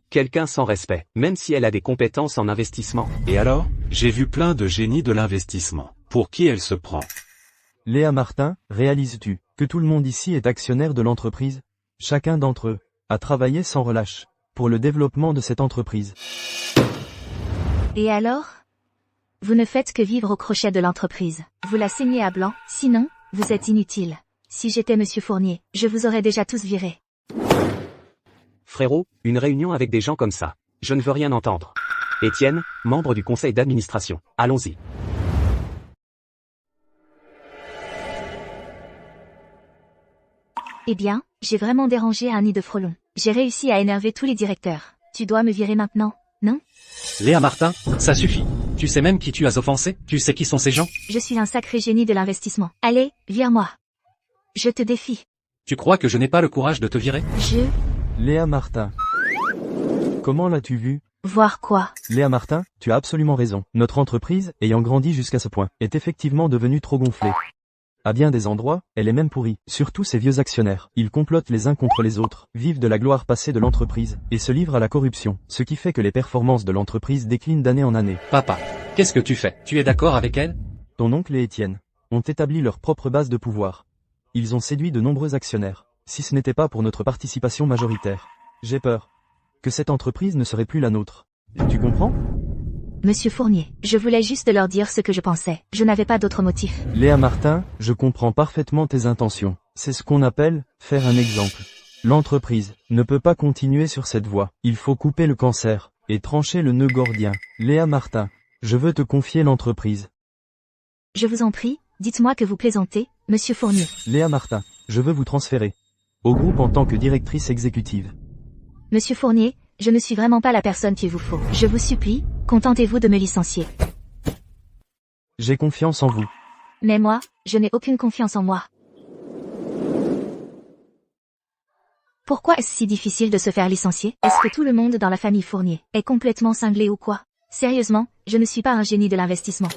Quelqu'un sans respect, même si elle a des compétences en investissement. Et alors? J'ai vu plein de génies de l'investissement. Pour qui elle se prend? Léa Martin, réalises-tu que tout le monde ici est actionnaire de l'entreprise? Chacun d'entre eux a travaillé sans relâche pour le développement de cette entreprise. Et alors? Vous ne faites que vivre au crochet de l'entreprise. Vous la saignez à blanc, sinon, vous êtes inutile. Si j'étais Monsieur Fournier, je vous aurais déjà tous virés. Frérot, une réunion avec des gens comme ça. Je ne veux rien entendre. Étienne, membre du conseil d'administration. Allons-y. Eh bien, j'ai vraiment dérangé un nid de frelons. J'ai réussi à énerver tous les directeurs. Tu dois me virer maintenant, non? Léa Martin, ça suffit. Tu sais même qui tu as offensé? Tu sais qui sont ces gens? Je suis un sacré génie de l'investissement. Allez, vire-moi. Je te défie. Tu crois que je n'ai pas le courage de te virer? Léa Martin. Comment l'as-tu vu? Voir quoi? Léa Martin, tu as absolument raison. Notre entreprise, ayant grandi jusqu'à ce point, est effectivement devenue trop gonflée. À bien des endroits, elle est même pourrie. Surtout ces vieux actionnaires. Ils complotent les uns contre les autres, vivent de la gloire passée de l'entreprise, et se livrent à la corruption. Ce qui fait que les performances de l'entreprise déclinent d'année en année. Papa, qu'est-ce que tu fais? Tu es d'accord avec elle? Ton oncle et Étienne ont établi leur propre base de pouvoir. Ils ont séduit de nombreux actionnaires. Si ce n'était pas pour notre participation majoritaire, j'ai peur que cette entreprise ne serait plus la nôtre. Tu comprends? Monsieur Fournier, je voulais juste leur dire ce que je pensais. Je n'avais pas d'autre motif. Léa Martin, je comprends parfaitement tes intentions. C'est ce qu'on appelle faire un exemple. L'entreprise ne peut pas continuer sur cette voie. Il faut couper le cancer et trancher le nœud gordien. Léa Martin, je veux te confier l'entreprise. Je vous en prie, dites-moi que vous plaisantez, Monsieur Fournier. Léa Martin, je veux vous transférer au groupe en tant que directrice exécutive. Monsieur Fournier, je ne suis vraiment pas la personne qu'il vous faut. Je vous supplie, contentez-vous de me licencier. J'ai confiance en vous. Mais moi, je n'ai aucune confiance en moi. Pourquoi est-ce si difficile de se faire licencier? Est-ce que tout le monde dans la famille Fournier est complètement cinglé ou quoi? Sérieusement, je ne suis pas un génie de l'investissement.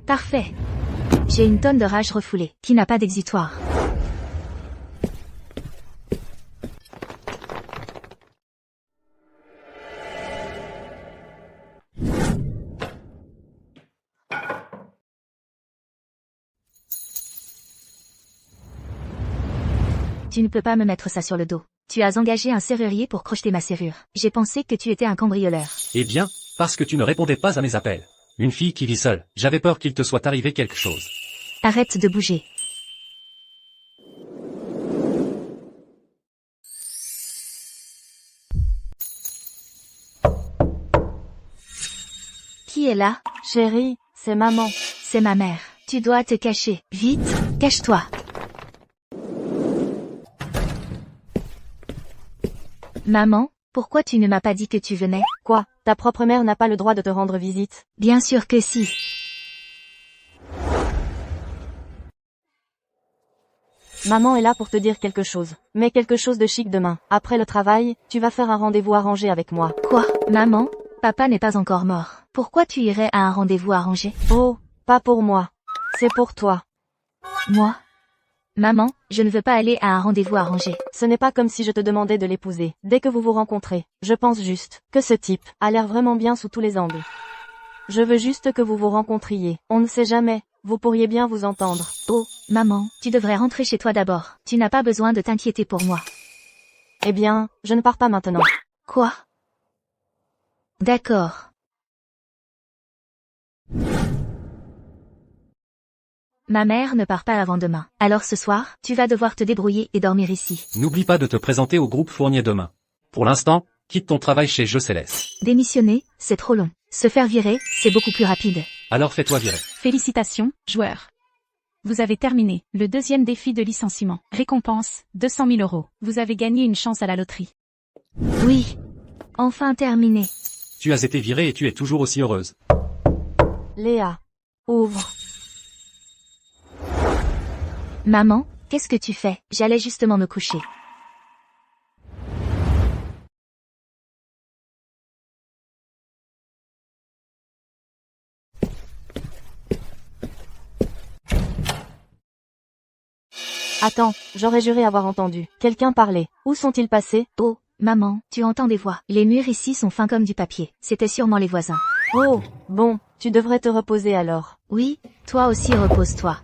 Parfait. J'ai une tonne de rage refoulée, qui n'a pas d'exutoire. Tu ne peux pas me mettre ça sur le dos. Tu as engagé un serrurier pour crocheter ma serrure. J'ai pensé que tu étais un cambrioleur. Eh bien, parce que tu ne répondais pas à mes appels. Une fille qui vit seule. J'avais peur qu'il te soit arrivé quelque chose. Arrête de bouger. Qui est là? Chérie, c'est maman. C'est ma mère. Tu dois te cacher. Vite, cache-toi. Maman, pourquoi tu ne m'as pas dit que tu venais? Quoi? Ta propre mère n'a pas le droit de te rendre visite? Bien sûr que si. Maman est là pour te dire quelque chose. Mais quelque chose de chic demain. Après le travail, tu vas faire un rendez-vous arrangé avec moi. Quoi? Maman? Papa n'est pas encore mort. Pourquoi tu irais à un rendez-vous arrangé? Oh, pas pour moi. C'est pour toi. Moi? Maman, je ne veux pas aller à un rendez-vous arrangé. Ce n'est pas comme si je te demandais de l'épouser. Dès que vous vous rencontrez, je pense juste que ce type a l'air vraiment bien sous tous les angles. Je veux juste que vous vous rencontriez. On ne sait jamais, vous pourriez bien vous entendre. Oh, maman, tu devrais rentrer chez toi d'abord. Tu n'as pas besoin de t'inquiéter pour moi. Eh bien, je ne pars pas maintenant. Quoi? D'accord. Ma mère ne part pas avant demain. Alors ce soir, tu vas devoir te débrouiller et dormir ici. N'oublie pas de te présenter au groupe Fournier demain. Pour l'instant, quitte ton travail chez Je Céleste. Démissionner, c'est trop long. Se faire virer, c'est beaucoup plus rapide. Alors fais-toi virer. Félicitations, joueurs. Vous avez terminé le deuxième défi de licenciement. Récompense, 200 000 €. Vous avez gagné une chance à la loterie. Oui. Enfin terminé. Tu as été virée et tu es toujours aussi heureuse. Léa. Ouvre. Maman, qu'est-ce que tu fais? J'allais justement me coucher. Attends, j'aurais juré avoir entendu quelqu'un parler. Où sont-ils passés? Oh, maman, tu entends des voix. Les murs ici sont fins comme du papier. C'était sûrement les voisins. Oh, bon, tu devrais te reposer alors. Oui, toi aussi repose-toi.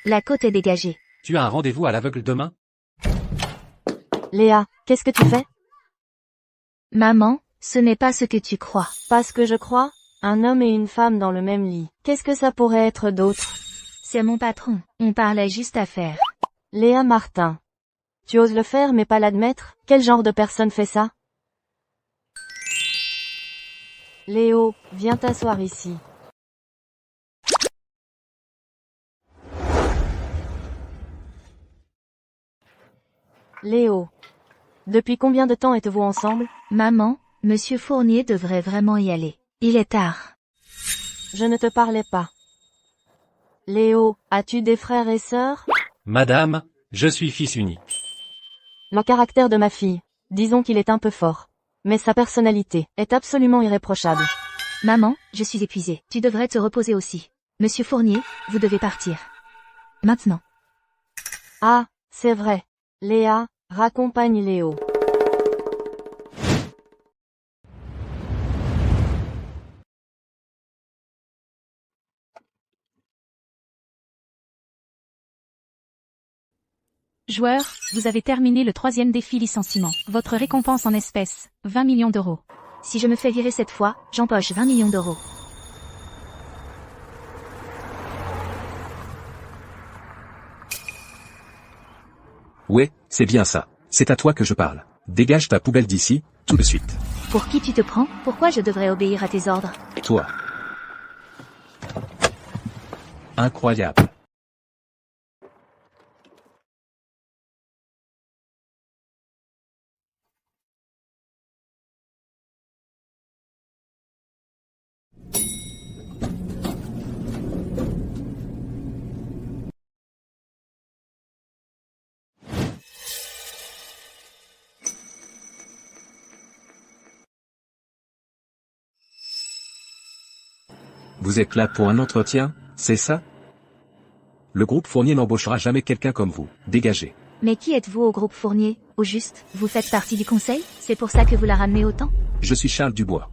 La côte est dégagée. Tu as un rendez-vous à l'aveugle demain? Léa, qu'est-ce que tu fais? Maman, ce n'est pas ce que tu crois. Pas ce que je crois? Un homme et une femme dans le même lit. Qu'est-ce que ça pourrait être d'autre? C'est mon patron. On parlait juste affaires. Léa Martin. Tu oses le faire mais pas l'admettre? Quel genre de personne fait ça? Léo, viens t'asseoir ici. Léo. Depuis combien de temps êtes-vous ensemble? Maman, Monsieur Fournier devrait vraiment y aller. Il est tard. Je ne te parlais pas. Léo, as-tu des frères et sœurs? Madame, je suis fils unique. Le caractère de ma fille, disons qu'il est un peu fort. Mais sa personnalité est absolument irréprochable. Maman, je suis épuisée. Tu devrais te reposer aussi. Monsieur Fournier, vous devez partir. Maintenant. Ah, c'est vrai. Léa, raccompagne Léo. Joueur, vous avez terminé le 3e défi licenciement. Votre récompense en espèces, 20 millions d'euros. Si je me fais virer cette fois, j'empoche 20 millions d'euros. Ouais, c'est bien ça. C'est à toi que je parle. Dégage ta poubelle d'ici, tout de suite. Pour qui tu te prends? Pourquoi je devrais obéir à tes ordres? Toi. Incroyable. Vous êtes là pour un entretien, c'est ça? Le groupe Fournier n'embauchera jamais quelqu'un comme vous. Dégagez. Mais qui êtes-vous au groupe Fournier? Au juste, vous faites partie du conseil? C'est pour ça que vous la ramenez autant? Je suis Charles Dubois.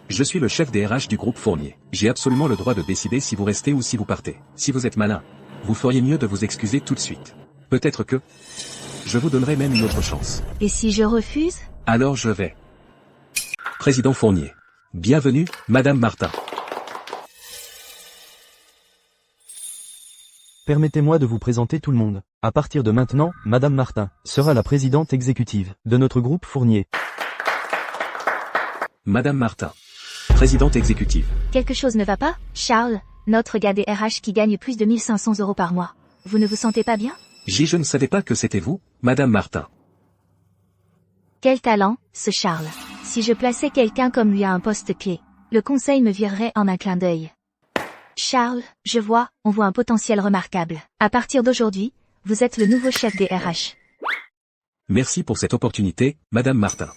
Je suis le chef des RH du groupe Fournier. J'ai absolument le droit de décider si vous restez ou si vous partez. Si vous êtes malin, vous feriez mieux de vous excuser tout de suite. Peut-être que je vous donnerai même une autre chance. Et si je refuse? Alors je vais. Président Fournier. Bienvenue, Madame Martin. Permettez-moi de vous présenter tout le monde. À partir de maintenant, Madame Martin sera la présidente exécutive de notre groupe Fournier. Madame Martin. Présidente exécutive. Quelque chose ne va pas? Charles, notre gars des RH qui gagne plus de 1500 € par mois. Vous ne vous sentez pas bien? Je ne savais pas que c'était vous, Madame Martin. Quel talent, ce Charles. Si je plaçais quelqu'un comme lui à un poste clé, le conseil me virerait en un clin d'œil. Charles, je vois, on voit un potentiel remarquable. À partir d'aujourd'hui, vous êtes le nouveau chef des RH. Merci pour cette opportunité, Madame Martin.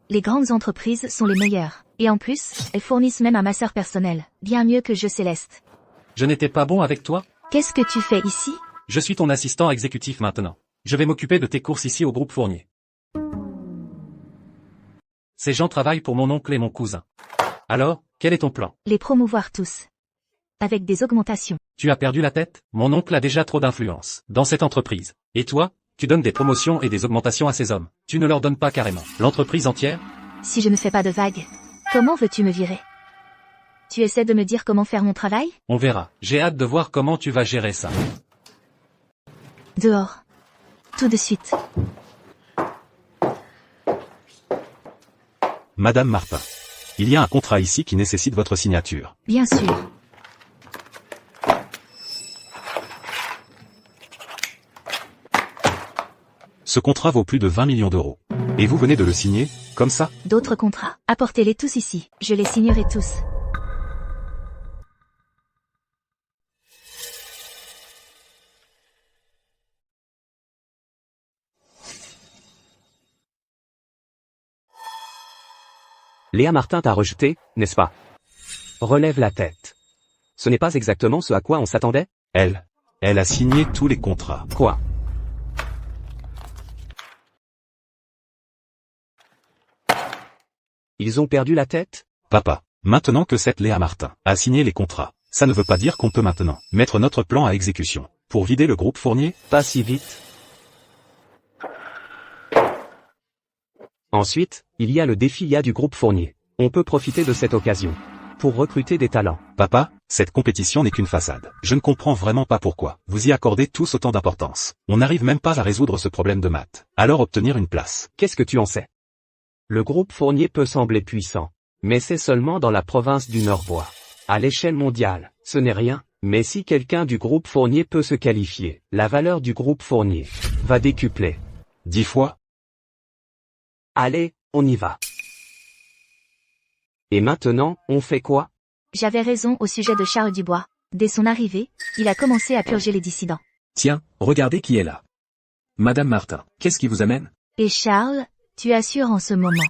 Les grandes entreprises sont les meilleures. Et en plus, elles fournissent même un masseur personnel. Bien mieux que Jeux Céleste. Je n'étais pas bon avec toi? Qu'est-ce que tu fais ici? Je suis ton assistant exécutif maintenant. Je vais m'occuper de tes courses ici au groupe Fournier. Ces gens travaillent pour mon oncle et mon cousin. Alors, quel est ton plan? Les promouvoir tous. Avec des augmentations. Tu as perdu la tête? Mon oncle a déjà trop d'influence dans cette entreprise. Et toi, tu donnes des promotions et des augmentations à ces hommes. Tu ne leur donnes pas carrément l'entreprise entière? Si je ne fais pas de vagues, comment veux-tu me virer? Tu essaies de me dire comment faire mon travail? On verra. J'ai hâte de voir comment tu vas gérer ça. Dehors. Tout de suite. Madame Martin. Il y a un contrat ici qui nécessite votre signature. Bien sûr. Ce contrat vaut plus de 20 millions d'euros. Et vous venez de le signer, comme ça? D'autres contrats. Apportez-les tous ici. Je les signerai tous. Léa Martin t'a rejeté, n'est-ce pas? Relève la tête. Ce n'est pas exactement ce à quoi on s'attendait? Elle a signé tous les contrats. Quoi? Ils ont perdu la tête? Papa, maintenant que cette Léa Martin a signé les contrats, ça ne veut pas dire qu'on peut maintenant mettre notre plan à exécution pour vider le groupe Fournier? Pas si vite. Ensuite, il y a le défi IA du groupe Fournier. On peut profiter de cette occasion pour recruter des talents. Papa, cette compétition n'est qu'une façade. Je ne comprends vraiment pas pourquoi vous y accordez tous autant d'importance. On n'arrive même pas à résoudre ce problème de maths. Alors obtenir une place. Qu'est-ce que tu en sais? Le groupe Fournier peut sembler puissant, mais c'est seulement dans la province du Nord-Bois. À l'échelle mondiale, ce n'est rien, mais si quelqu'un du groupe Fournier peut se qualifier, la valeur du groupe Fournier va décupler. 10 fois? Allez, on y va. Et maintenant, on fait quoi? J'avais raison au sujet de Charles Dubois. Dès son arrivée, il a commencé à purger les dissidents. Tiens, regardez qui est là. Madame Martin, qu'est-ce qui vous amène? Et Charles, tu assures en ce moment.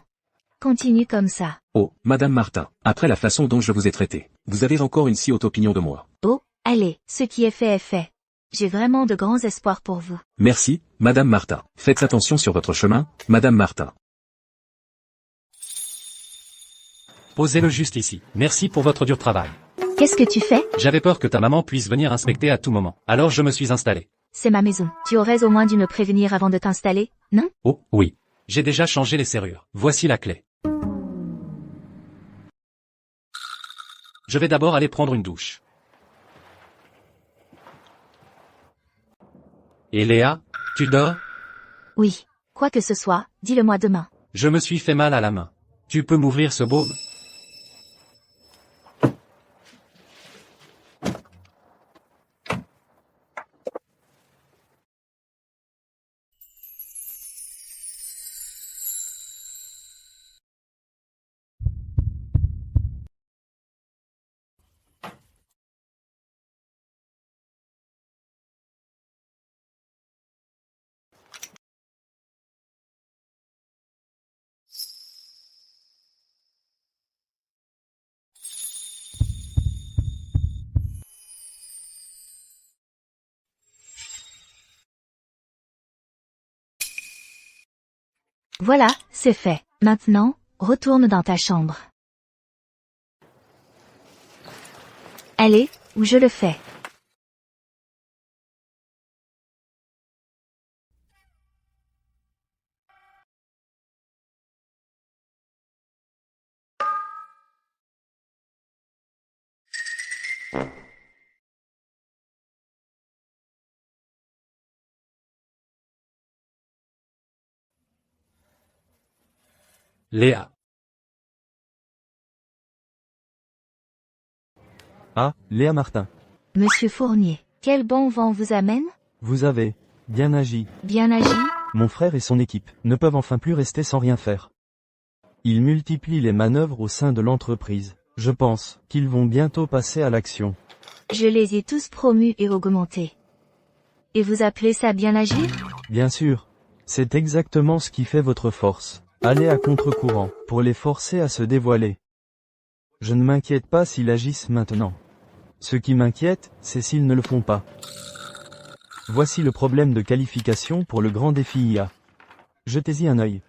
Continue comme ça. Oh, Madame Martin, après la façon dont je vous ai traité, vous avez encore une si haute opinion de moi. Oh, allez, ce qui est fait est fait. J'ai vraiment de grands espoirs pour vous. Merci, Madame Martin. Faites attention sur votre chemin, Madame Martin. Posez-le juste ici. Merci pour votre dur travail. Qu'est-ce que tu fais? J'avais peur que ta maman puisse venir inspecter à tout moment. Alors je me suis installé. C'est ma maison. Tu aurais au moins dû me prévenir avant de t'installer, non? Oh, oui. J'ai déjà changé les serrures. Voici la clé. Je vais d'abord aller prendre une douche. Et Léa, tu dors? Oui. Quoi que ce soit, dis-le-moi demain. Je me suis fait mal à la main. Tu peux m'ouvrir ce baume? Voilà, c'est fait. Maintenant, retourne dans ta chambre. Allez, ou je le fais. Léa. Ah, Léa Martin. Monsieur Fournier, quel bon vent vous amène? Vous avez bien agi. Bien agi? Mon frère et son équipe ne peuvent enfin plus rester sans rien faire. Ils multiplient les manœuvres au sein de l'entreprise. Je pense qu'ils vont bientôt passer à l'action. Je les ai tous promus et augmentés. Et vous appelez ça bien agir? Bien sûr. C'est exactement ce qui fait votre force. Allez à contre-courant, pour les forcer à se dévoiler. Je ne m'inquiète pas s'ils agissent maintenant. Ce qui m'inquiète, c'est s'ils ne le font pas. Voici le problème de qualification pour le grand défi IA. Jetez-y un œil.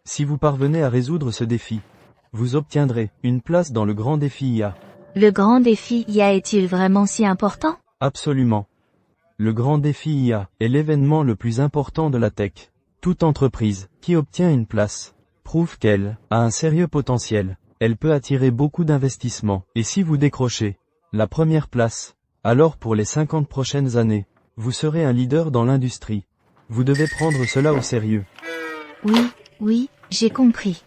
Si vous parvenez à résoudre ce défi, vous obtiendrez une place dans le grand défi IA. Le grand défi IA est-il vraiment si important? Absolument. Le grand défi IA est l'événement le plus important de la tech. Toute entreprise qui obtient une place prouve qu'elle a un sérieux potentiel. Elle peut attirer beaucoup d'investissements. Et si vous décrochez la première place, alors pour les 50 prochaines années, vous serez un leader dans l'industrie. Vous devez prendre cela au sérieux. Oui, j'ai compris.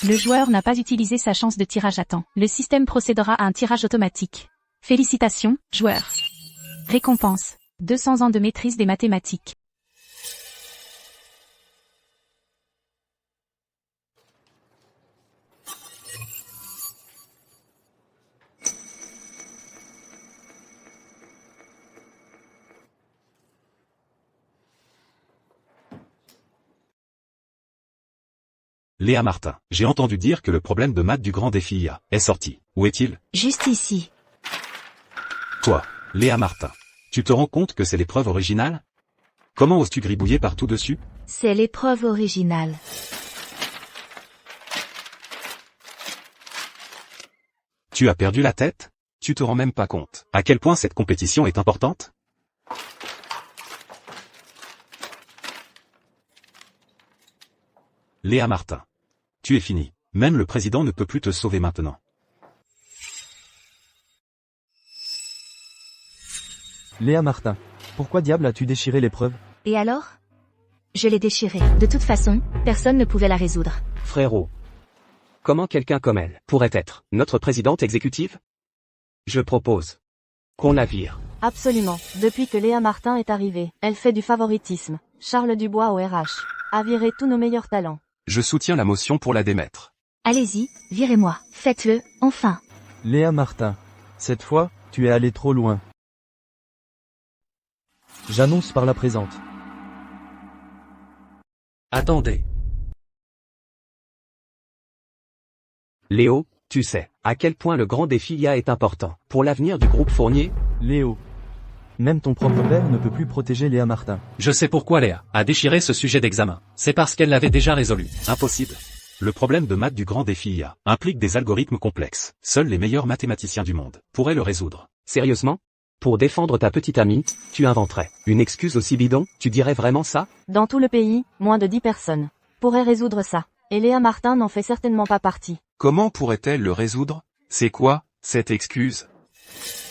Le joueur n'a pas utilisé sa chance de tirage à temps. Le système procédera à un tirage automatique. Félicitations, joueur. Récompense. 200 ans de maîtrise des mathématiques. Léa Martin, j'ai entendu dire que le problème de maths du grand défi IA est sorti. Où est-il? Juste ici. Toi, Léa Martin, tu te rends compte que c'est l'épreuve originale? Comment oses-tu gribouiller partout dessus? C'est l'épreuve originale. Tu as perdu la tête? Tu te rends même pas compte à quel point cette compétition est importante? Léa Martin. Tu es fini. Même le président ne peut plus te sauver maintenant. Léa Martin, pourquoi diable as-tu déchiré l'épreuve? Et alors? Je l'ai déchirée. De toute façon, personne ne pouvait la résoudre. Frérot. Comment quelqu'un comme elle pourrait être notre présidente exécutive? Je propose qu'on la vire. Absolument. Depuis que Léa Martin est arrivée, elle fait du favoritisme. Charles Dubois au RH a viré tous nos meilleurs talents. Je soutiens la motion pour la démettre. Allez-y, virez-moi. Faites-le, enfin. Léa Martin, cette fois, tu es allé trop loin. J'annonce par la présente. Attendez. Léo, tu sais à quel point le grand défi IA est important pour l'avenir du groupe Fournier? Léo. Même ton propre père ne peut plus protéger Léa Martin. Je sais pourquoi Léa a déchiré ce sujet d'examen. C'est parce qu'elle l'avait déjà résolu. Impossible. Le problème de maths du grand défi IA implique des algorithmes complexes. Seuls les meilleurs mathématiciens du monde pourraient le résoudre. Sérieusement? Pour défendre ta petite amie, tu inventerais une excuse aussi bidon? Tu dirais vraiment ça? Dans tout le pays, moins de 10 personnes pourraient résoudre ça. Et Léa Martin n'en fait certainement pas partie. Comment pourrait-elle le résoudre? C'est quoi, cette excuse?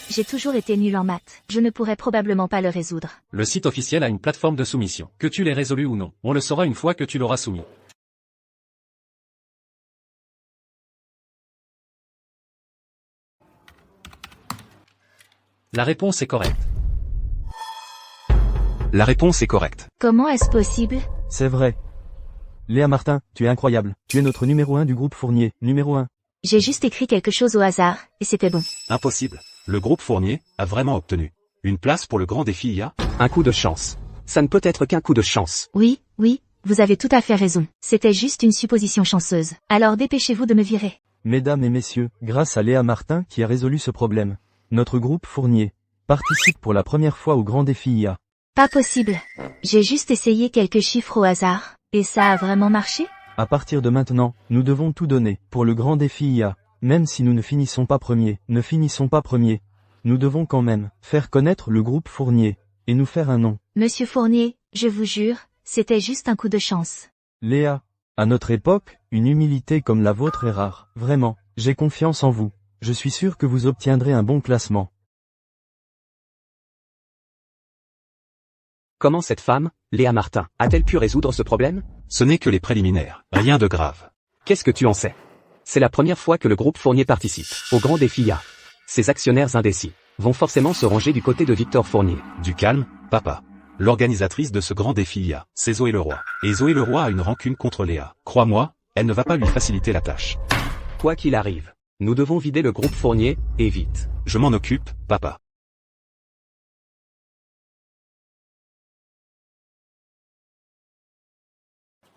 J'ai toujours été nulle en maths. Je ne pourrais probablement pas le résoudre. Le site officiel a une plateforme de soumission. Que tu l'aies résolu ou non, on le saura une fois que tu l'auras soumis. La réponse est correcte. La réponse est correcte. Comment est-ce possible? C'est vrai. Léa Martin, tu es incroyable. Tu es notre numéro 1 du groupe Fournier. Numéro 1. J'ai juste écrit quelque chose au hasard, et c'était bon. Impossible. Le groupe Fournier a vraiment obtenu une place pour le grand défi IA. Un coup de chance. Ça ne peut être qu'un coup de chance. Oui, vous avez tout à fait raison. C'était juste une supposition chanceuse. Alors dépêchez-vous de me virer. Mesdames et messieurs, grâce à Léa Martin qui a résolu ce problème, notre groupe Fournier participe pour la première fois au grand défi IA. Pas possible. J'ai juste essayé quelques chiffres au hasard. Et ça a vraiment marché? À partir de maintenant, nous devons tout donner pour le grand défi IA. Même si nous ne finissons pas premiers, nous devons quand même faire connaître le groupe Fournier et nous faire un nom. Monsieur Fournier, je vous jure, c'était juste un coup de chance. Léa, à notre époque, une humilité comme la vôtre est rare. Vraiment, j'ai confiance en vous. Je suis sûr que vous obtiendrez un bon classement. Comment cette femme, Léa Martin, a-t-elle pu résoudre ce problème? Ce n'est que les préliminaires. Rien de grave. Qu'est-ce que tu en sais? C'est la première fois que le groupe Fournier participe au grand défi IA. Ces actionnaires indécis vont forcément se ranger du côté de Victor Fournier. Du calme, papa. L'organisatrice de ce grand défi IA, c'est Zoé Leroy. Et Zoé Leroy a une rancune contre Léa. Crois-moi, elle ne va pas lui faciliter la tâche. Quoi qu'il arrive, nous devons vider le groupe Fournier, et vite. Je m'en occupe, papa.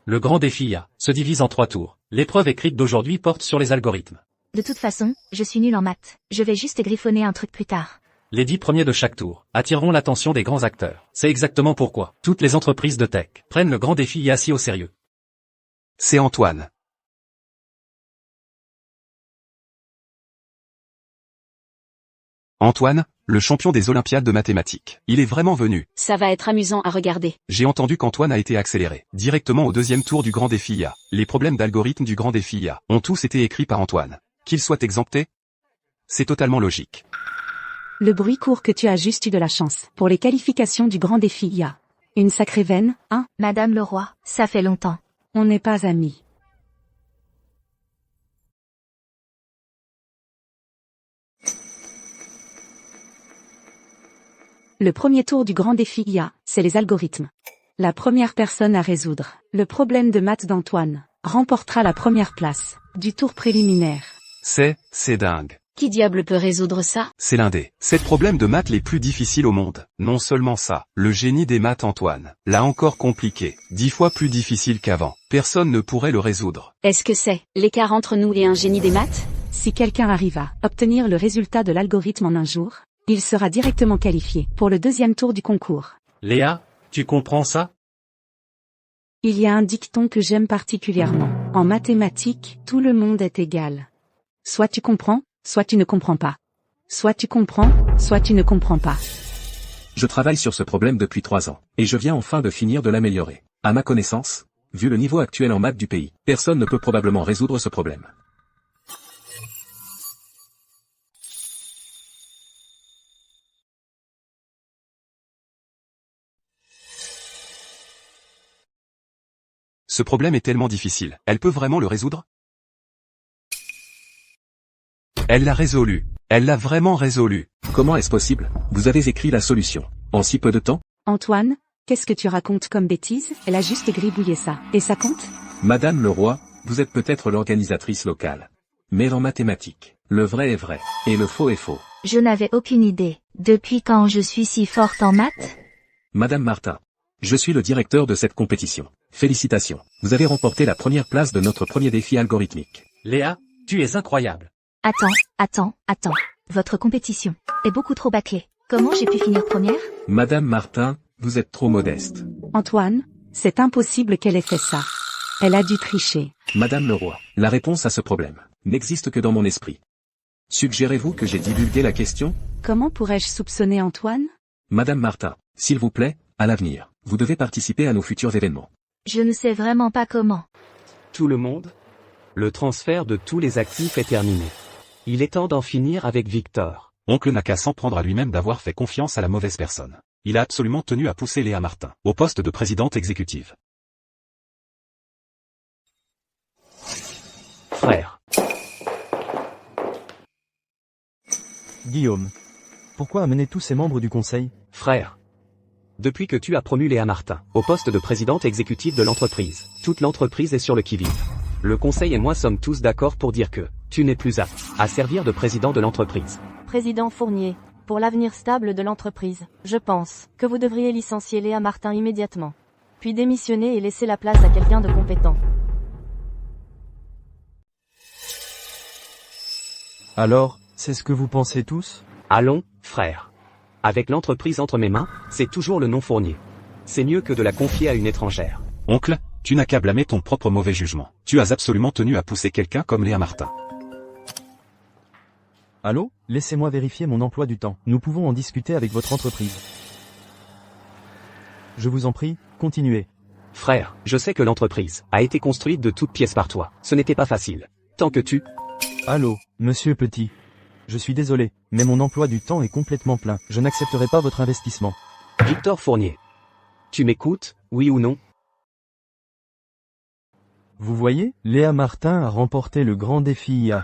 Le grand défi IA se divise en 3 tours. L'épreuve écrite d'aujourd'hui porte sur les algorithmes. De toute façon, je suis nulle en maths. Je vais juste griffonner un truc plus tard. Les 10 premiers de chaque tour attireront l'attention des grands acteurs. C'est exactement pourquoi toutes les entreprises de tech prennent le grand défi IA si au sérieux. C'est Antoine. Antoine, le champion des Olympiades de mathématiques. Il est vraiment venu. Ça va être amusant à regarder. J'ai entendu qu'Antoine a été accéléré directement au 2e tour du grand défi IA. Les problèmes d'algorithme du grand défi IA ont tous été écrits par Antoine. Qu'il soit exempté? C'est totalement logique. Le bruit court que tu as juste eu de la chance pour les qualifications du grand défi IA. Une sacrée veine, hein? Madame Leroy, ça fait longtemps. On n'est pas amis. Le premier tour du grand défi IA, c'est les algorithmes. La première personne à résoudre le problème de maths d'Antoine remportera la première place du tour préliminaire. C'est dingue. Qui diable peut résoudre ça? C'est l'un des 7 problèmes de maths les plus difficiles au monde. Non seulement ça, le génie des maths Antoine l'a encore compliqué, 10 fois plus difficile qu'avant. Personne ne pourrait le résoudre. Est-ce que c'est l'écart entre nous et un génie des maths? Si quelqu'un arrive à obtenir le résultat de l'algorithme en un jour, il sera directement qualifié pour le deuxième tour du concours. Léa, tu comprends ça? Il y a un dicton que j'aime particulièrement. En mathématiques, tout le monde est égal. Soit tu comprends, soit tu ne comprends pas. Soit tu comprends, soit tu ne comprends pas. Je travaille sur ce problème depuis 3 ans, et je viens enfin de finir de l'améliorer. À ma connaissance, vu le niveau actuel en maths du pays, personne ne peut probablement résoudre ce problème. Ce problème est tellement difficile. Elle peut vraiment le résoudre? Elle l'a résolu. Elle l'a vraiment résolu. Comment est-ce possible? Vous avez écrit la solution. En si peu de temps? Antoine, qu'est-ce que tu racontes comme bêtise? Elle a juste gribouillé ça. Et ça compte? Madame le roi, vous êtes peut-être l'organisatrice locale. Mais en mathématiques, le vrai est vrai, et le faux est faux. Je n'avais aucune idée. Depuis quand je suis si forte en maths? Madame Martin, je suis le directeur de cette compétition. Félicitations. Vous avez remporté la première place de notre premier défi algorithmique. Léa, tu es incroyable. Attends. Votre compétition est beaucoup trop bâclée. Comment j'ai pu finir première? Madame Martin, vous êtes trop modeste. Antoine, c'est impossible qu'elle ait fait ça. Elle a dû tricher. Madame le roi, la réponse à ce problème n'existe que dans mon esprit. Suggérez-vous que j'ai divulgué la question? Comment pourrais-je soupçonner Antoine? Madame Martin, s'il vous plaît, à l'avenir, vous devez participer à nos futurs événements. Je ne sais vraiment pas comment. Tout le monde? Le transfert de tous les actifs est terminé. Il est temps d'en finir avec Victor. Oncle n'a qu'à s'en prendre à lui-même d'avoir fait confiance à la mauvaise personne. Il a absolument tenu à pousser Léa Martin au poste de présidente exécutive. Frère. Guillaume. Pourquoi amener tous ces membres du conseil? Frère. Depuis que tu as promu Léa Martin au poste de présidente exécutive de l'entreprise, toute l'entreprise est sur le qui-vive. Le conseil et moi sommes tous d'accord pour dire que tu n'es plus apte à servir de président de l'entreprise. Président Fournier, pour l'avenir stable de l'entreprise, je pense que vous devriez licencier Léa Martin immédiatement. Puis démissionner et laisser la place à quelqu'un de compétent. Alors, c'est ce que vous pensez tous? Allons, frère. Avec l'entreprise entre mes mains, c'est toujours le nom Fournier. C'est mieux que de la confier à une étrangère. Oncle, tu n'as qu'à blâmer ton propre mauvais jugement. Tu as absolument tenu à pousser quelqu'un comme Léa Martin. Allô? Laissez-moi vérifier mon emploi du temps. Nous pouvons en discuter avec votre entreprise. Je vous en prie, continuez. Frère, je sais que l'entreprise a été construite de toutes pièces par toi. Ce n'était pas facile. Tant que tu... Allô, monsieur Petit. Je suis désolé, mais mon emploi du temps est complètement plein. Je n'accepterai pas votre investissement. Victor Fournier. Tu m'écoutes, oui ou non? Vous voyez, Léa Martin a remporté le grand défi IA.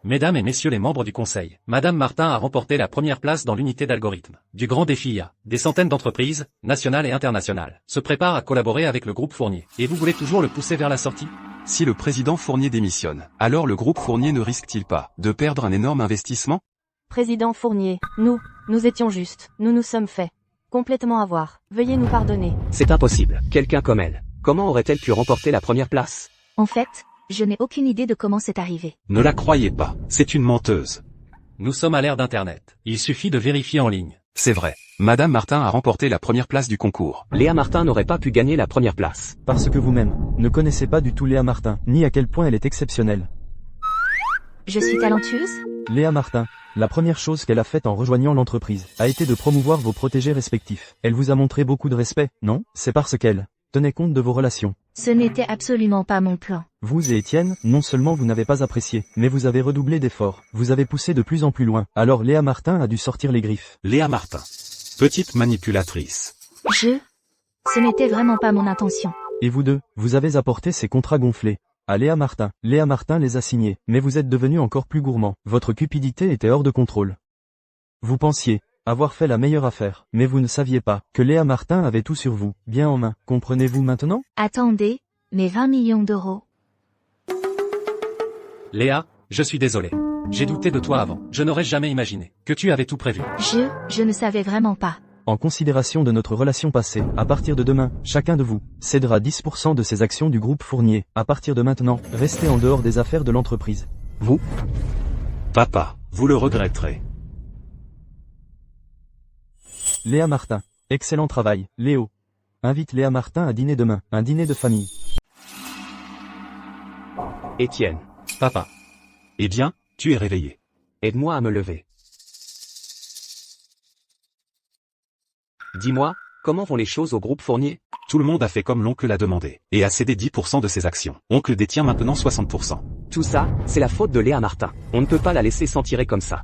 Mesdames et messieurs les membres du conseil, Madame Martin a remporté la première place dans l'unité d'algorithme du grand défi IA. Des centaines d'entreprises, nationales et internationales, se préparent à collaborer avec le groupe Fournier. Et vous voulez toujours le pousser vers la sortie? Si le président Fournier démissionne, alors le groupe Fournier ne risque-t-il pas de perdre un énorme investissement? Président Fournier, nous étions justes, nous nous sommes fait complètement avoir. Veuillez nous pardonner. C'est impossible. Quelqu'un comme elle. Comment aurait-elle pu remporter la première place? En fait, je n'ai aucune idée de comment c'est arrivé. Ne la croyez pas, c'est une menteuse. Nous sommes à l'ère d'Internet. Il suffit de vérifier en ligne. C'est vrai. Madame Martin a remporté la première place du concours. Léa Martin n'aurait pas pu gagner la première place. Parce que vous-même ne connaissez pas du tout Léa Martin, ni à quel point elle est exceptionnelle. Je suis talentueuse? Léa Martin, la première chose qu'elle a faite en rejoignant l'entreprise a été de promouvoir vos protégés respectifs. Elle vous a montré beaucoup de respect, non? C'est parce qu'elle tenait compte de vos relations. Ce n'était absolument pas mon plan. Vous et Étienne, non seulement vous n'avez pas apprécié, mais vous avez redoublé d'efforts. Vous avez poussé de plus en plus loin. Alors Léa Martin a dû sortir les griffes. Léa Martin. Petite manipulatrice. Ce n'était vraiment pas mon intention. Et vous deux, vous avez apporté ces contrats gonflés à Léa Martin. Léa Martin les a signés, mais vous êtes devenu encore plus gourmand. Votre cupidité était hors de contrôle. Vous pensiez avoir fait la meilleure affaire. Mais vous ne saviez pas que Léa Martin avait tout sur vous, bien en main. Comprenez-vous maintenant? Attendez, mais 20 millions d'euros. Léa, je suis désolé. J'ai douté de toi avant. Je n'aurais jamais imaginé que tu avais tout prévu. Je ne savais vraiment pas. En considération de notre relation passée, à partir de demain, chacun de vous cédera 10% de ses actions du groupe Fournier. À partir de maintenant, restez en dehors des affaires de l'entreprise. Vous? Papa, vous le regretterez. Léa Martin. Excellent travail, Léo. Invite Léa Martin à dîner demain, un dîner de famille. Étienne. Papa. Eh bien, tu es réveillé. Aide-moi à me lever. Dis-moi, comment vont les choses au groupe Fournier? Tout le monde a fait comme l'oncle l'a demandé, et a cédé 10% de ses actions. Oncle détient maintenant 60%. Tout ça, c'est la faute de Léa Martin. On ne peut pas la laisser s'en tirer comme ça.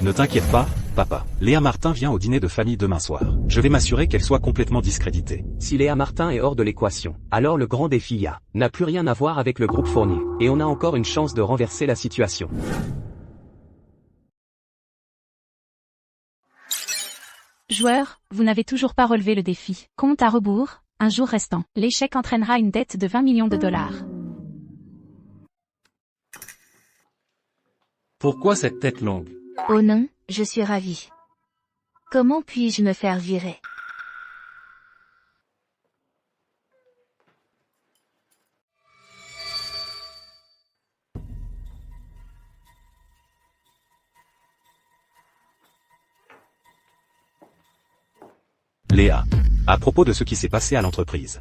Ne t'inquiète pas, papa. Léa Martin vient au dîner de famille demain soir. Je vais m'assurer qu'elle soit complètement discréditée. Si Léa Martin est hors de l'équation, alors le grand défi n'a plus rien à voir avec le groupe Fournier, et on a encore une chance de renverser la situation. Joueur, vous n'avez toujours pas relevé le défi. Compte à rebours, un jour restant. L'échec entraînera une dette de 20 millions de dollars. Pourquoi cette tête longue? Oh non, je suis ravie. Comment puis-je me faire virer? Léa. À propos de ce qui s'est passé à l'entreprise.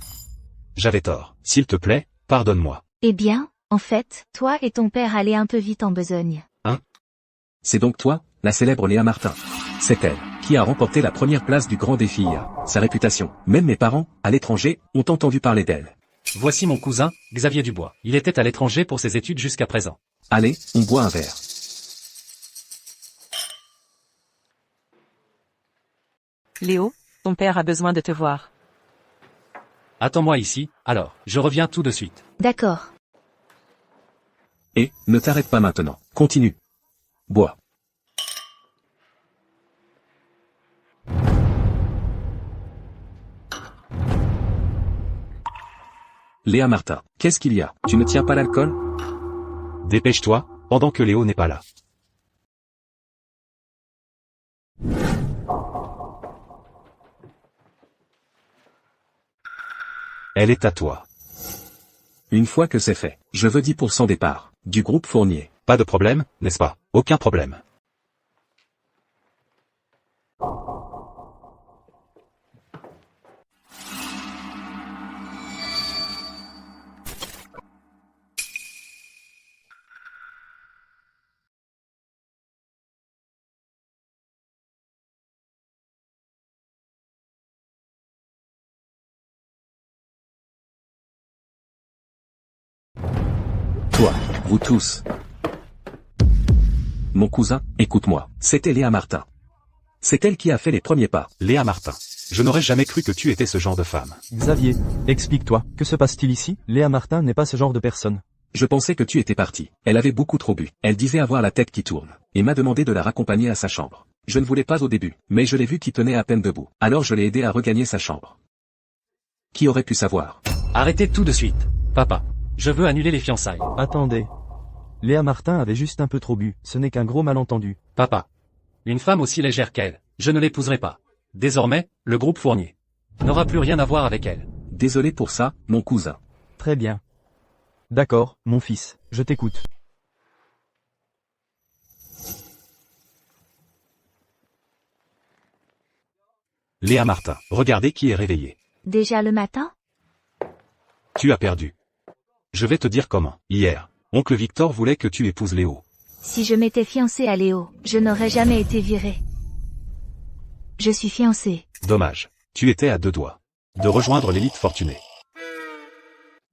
J'avais tort. S'il te plaît, pardonne-moi. Eh bien, en fait, toi et ton père allaient un peu vite en besogne. Hein? C'est donc toi, la célèbre Léa Martin. C'est elle qui a remporté la première place du grand défi IA. Sa réputation, même mes parents, à l'étranger, ont entendu parler d'elle. Voici mon cousin, Xavier Dubois. Il était à l'étranger pour ses études jusqu'à présent. Allez, on boit un verre. Léo, ton père a besoin de te voir. Attends-moi ici, alors, je reviens tout de suite. D'accord. Et, ne t'arrête pas maintenant. Continue. Bois. Léa Martin, qu'est-ce qu'il y a? Tu ne tiens pas l'alcool? Dépêche-toi, pendant que Léo n'est pas là. Elle est à toi. Une fois que c'est fait, je veux 10% des parts, du groupe Fournier. Pas de problème, n'est-ce pas? Aucun problème. Toi, vous tous. Mon cousin, écoute-moi, c'était Léa Martin. C'est elle qui a fait les premiers pas. Léa Martin. Je n'aurais jamais cru que tu étais ce genre de femme. Xavier, explique-toi, que se passe-t-il ici? Léa Martin n'est pas ce genre de personne. Je pensais que tu étais parti. Elle avait beaucoup trop bu. Elle disait avoir la tête qui tourne, et m'a demandé de la raccompagner à sa chambre. Je ne voulais pas au début, mais je l'ai vu qui tenait à peine debout. Alors je l'ai aidé à regagner sa chambre. Qui aurait pu savoir? Arrêtez tout de suite. Papa, je veux annuler les fiançailles. Attendez. Léa Martin avait juste un peu trop bu, ce n'est qu'un gros malentendu. Papa. Une femme aussi légère qu'elle, je ne l'épouserai pas. Désormais, le groupe Fournier n'aura plus rien à voir avec elle. Désolé pour ça, mon cousin. Très bien. D'accord, mon fils, je t'écoute. Léa Martin, regardez qui est réveillé. Déjà le matin? Tu as perdu. Je vais te dire comment. Hier, oncle Victor voulait que tu épouses Léo. Si je m'étais fiancée à Léo, je n'aurais jamais été virée. Je suis fiancée. Dommage. Tu étais à 2 doigts de rejoindre l'élite fortunée.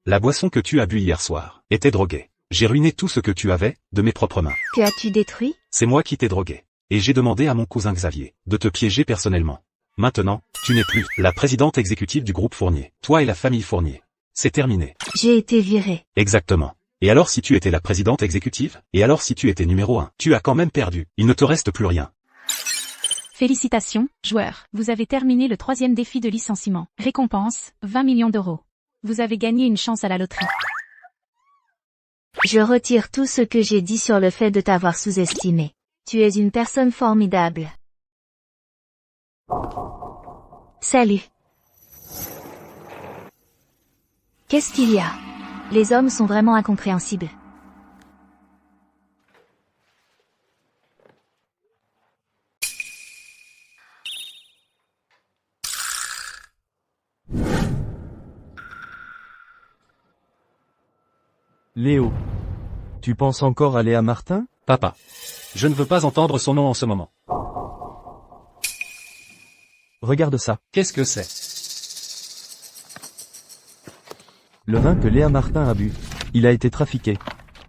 La boisson que tu as bu hier soir était droguée. J'ai ruiné tout ce que tu avais, de mes propres mains. Que as-tu détruit? C'est moi qui t'ai drogué. Et j'ai demandé à mon cousin Xavier de te piéger personnellement. Maintenant, tu n'es plus la présidente exécutive du groupe Fournier. Toi et la famille Fournier. C'est terminé. J'ai été virée. Exactement. Et alors si tu étais la présidente exécutive? Et alors si tu étais numéro 1? Tu as quand même perdu. Il ne te reste plus rien. Félicitations, joueurs. Vous avez terminé le 3e défi de licenciement. Récompense, 20 millions d'euros. Vous avez gagné une chance à la loterie. Je retire tout ce que j'ai dit sur le fait de t'avoir sous-estimé. Tu es une personne formidable. Salut. Qu'est-ce qu'il y a? Les hommes sont vraiment incompréhensibles. Léo. Tu penses encore à Léa Martin? Papa. Je ne veux pas entendre son nom en ce moment. Regarde ça. Qu'est-ce que c'est? Le vin que Léa Martin a bu. Il a été trafiqué.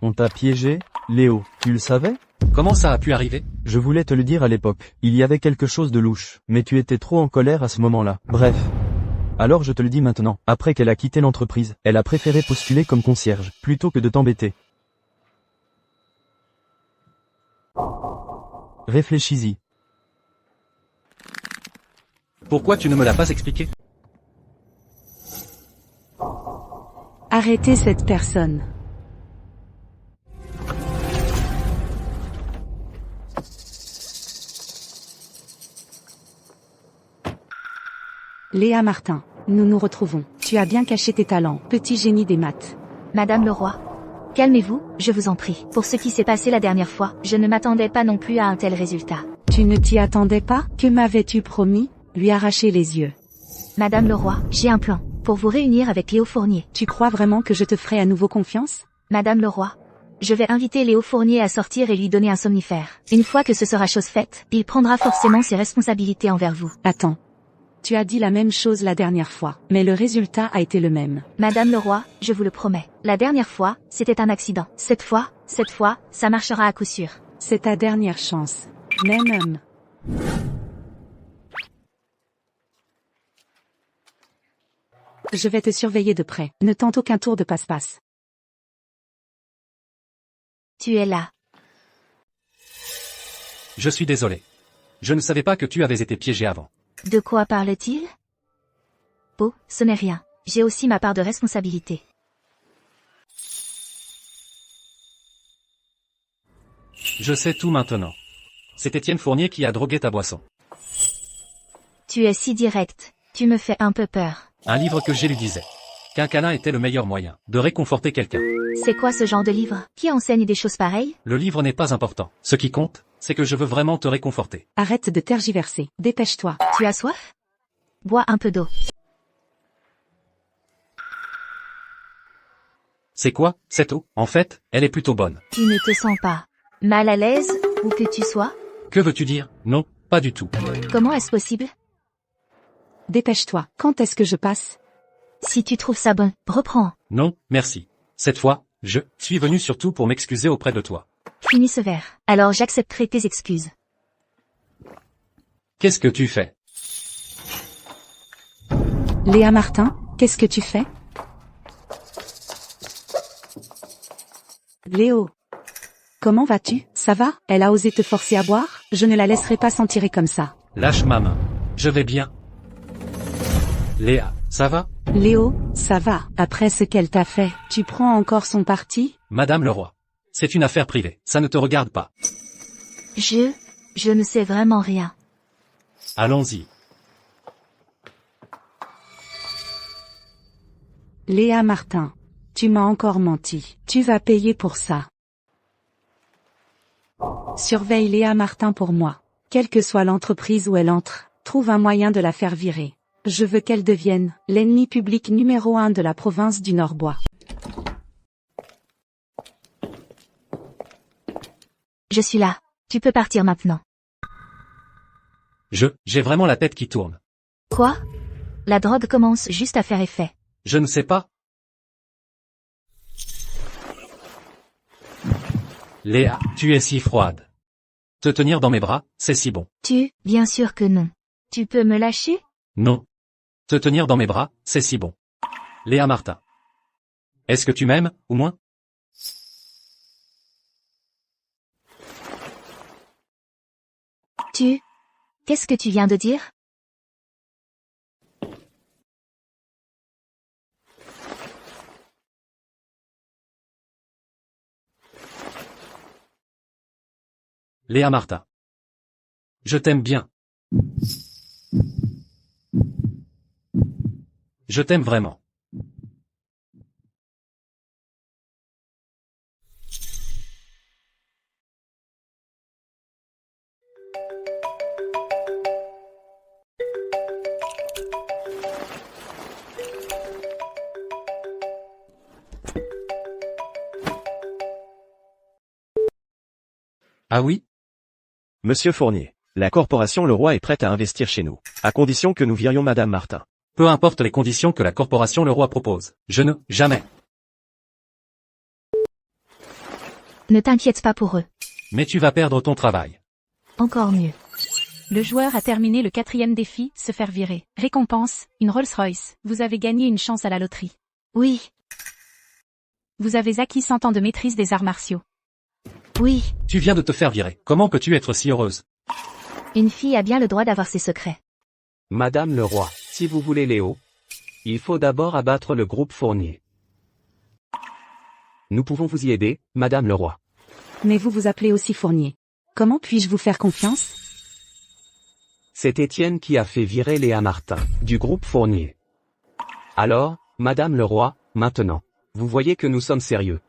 On t'a piégé, Léo. Tu le savais? Comment ça a pu arriver? Je voulais te le dire à l'époque. Il y avait quelque chose de louche. Mais tu étais trop en colère à ce moment-là. Bref. Alors je te le dis maintenant. Après qu'elle a quitté l'entreprise, elle a préféré postuler comme concierge, plutôt que de t'embêter. Réfléchis-y. Pourquoi tu ne me l'as pas expliqué? Arrêtez cette personne. Léa Martin, nous nous retrouvons. Tu as bien caché tes talents, petit génie des maths. Madame le roi. Calmez-vous, je vous en prie. Pour ce qui s'est passé la dernière fois, je ne m'attendais pas non plus à un tel résultat. Tu ne t'y attendais pas? Que m'avais-tu promis? Lui arracher les yeux. Madame le roi, j'ai un plan. Pour vous réunir avec Léo Fournier. Tu crois vraiment que je te ferai à nouveau confiance? Madame le roi. Je vais inviter Léo Fournier à sortir et lui donner un somnifère. Une fois que ce sera chose faite, il prendra forcément ses responsabilités envers vous. Attends. Tu as dit la même chose la dernière fois, mais le résultat a été le même. Madame le roi, je vous le promets. La dernière fois, c'était un accident. Cette fois, ça marchera à coup sûr. C'est ta dernière chance. Même homme. Je vais te surveiller de près. Ne tente aucun tour de passe-passe. Tu es là. Je suis désolé. Je ne savais pas que tu avais été piégé avant. De quoi parle-t-il? Oh, ce n'est rien. J'ai aussi ma part de responsabilité. Je sais tout maintenant. C'est Étienne Fournier qui a drogué ta boisson. Tu es si direct. Tu me fais un peu peur. Un livre que j'ai lu disait qu'un câlin était le meilleur moyen de réconforter quelqu'un. C'est quoi ce genre de livre? Qui enseigne des choses pareilles? Le livre n'est pas important. Ce qui compte, c'est que je veux vraiment te réconforter. Arrête de tergiverser. Dépêche-toi. Tu as soif? Bois un peu d'eau. C'est quoi, cette eau? En fait, elle est plutôt bonne. Tu ne te sens pas mal à l'aise, où que tu sois? Que veux-tu dire? Non, pas du tout. Comment est-ce possible? Dépêche-toi. Quand est-ce que je passe? Si tu trouves ça bon, reprends. Non, merci. Cette fois, je suis venu surtout pour m'excuser auprès de toi. Finis ce verre. Alors j'accepterai tes excuses. Qu'est-ce que tu fais? Léa Martin, qu'est-ce que tu fais? Léo. Comment vas-tu? Ça va? Elle a osé te forcer à boire? Je ne la laisserai pas s'en tirer comme ça. Lâche ma main. Je vais bien. Léa, ça va? Léo, ça va. Après ce qu'elle t'a fait, tu prends encore son parti? Madame le roi. C'est une affaire privée. Ça ne te regarde pas. Je ne sais vraiment rien. Allons-y. Léa Martin. Tu m'as encore menti. Tu vas payer pour ça. Surveille Léa Martin pour moi. Quelle que soit l'entreprise où elle entre, trouve un moyen de la faire virer. Je veux qu'elle devienne l'ennemi public numéro 1 de la province du Nord-Bois. Je suis là. Tu peux partir maintenant. J'ai vraiment la tête qui tourne. Quoi? La drogue commence juste à faire effet. Je ne sais pas. Léa, tu es si froide. Te tenir dans mes bras, c'est si bon. Bien sûr que non. Tu peux me lâcher? Non. Te tenir dans mes bras, c'est si bon. Léa Martin. Est-ce que tu m'aimes, ou moins? Qu'est-ce que tu viens de dire? Léa Martin. Je t'aime bien. Je t'aime vraiment. Ah oui? Monsieur Fournier, la corporation Leroy est prête à investir chez nous, à condition que nous virions Madame Martin. Peu importe les conditions que la corporation Leroy propose. Je ne, jamais. Ne t'inquiète pas pour eux. Mais tu vas perdre ton travail. Encore mieux. Le joueur a terminé le 4e défi, se faire virer. Récompense, une Rolls-Royce. Vous avez gagné une chance à la loterie. Oui. Vous avez acquis 100 ans de maîtrise des arts martiaux. Oui. Tu viens de te faire virer. Comment peux-tu être si heureuse? Une fille a bien le droit d'avoir ses secrets. Madame le roi, si vous voulez Léo, il faut d'abord abattre le groupe Fournier. Nous pouvons vous y aider, Madame le roi. Mais vous vous appelez aussi Fournier. Comment puis-je vous faire confiance? C'est Étienne qui a fait virer Léa Martin, du groupe Fournier. Alors, Madame le roi, maintenant, vous voyez que nous sommes sérieux.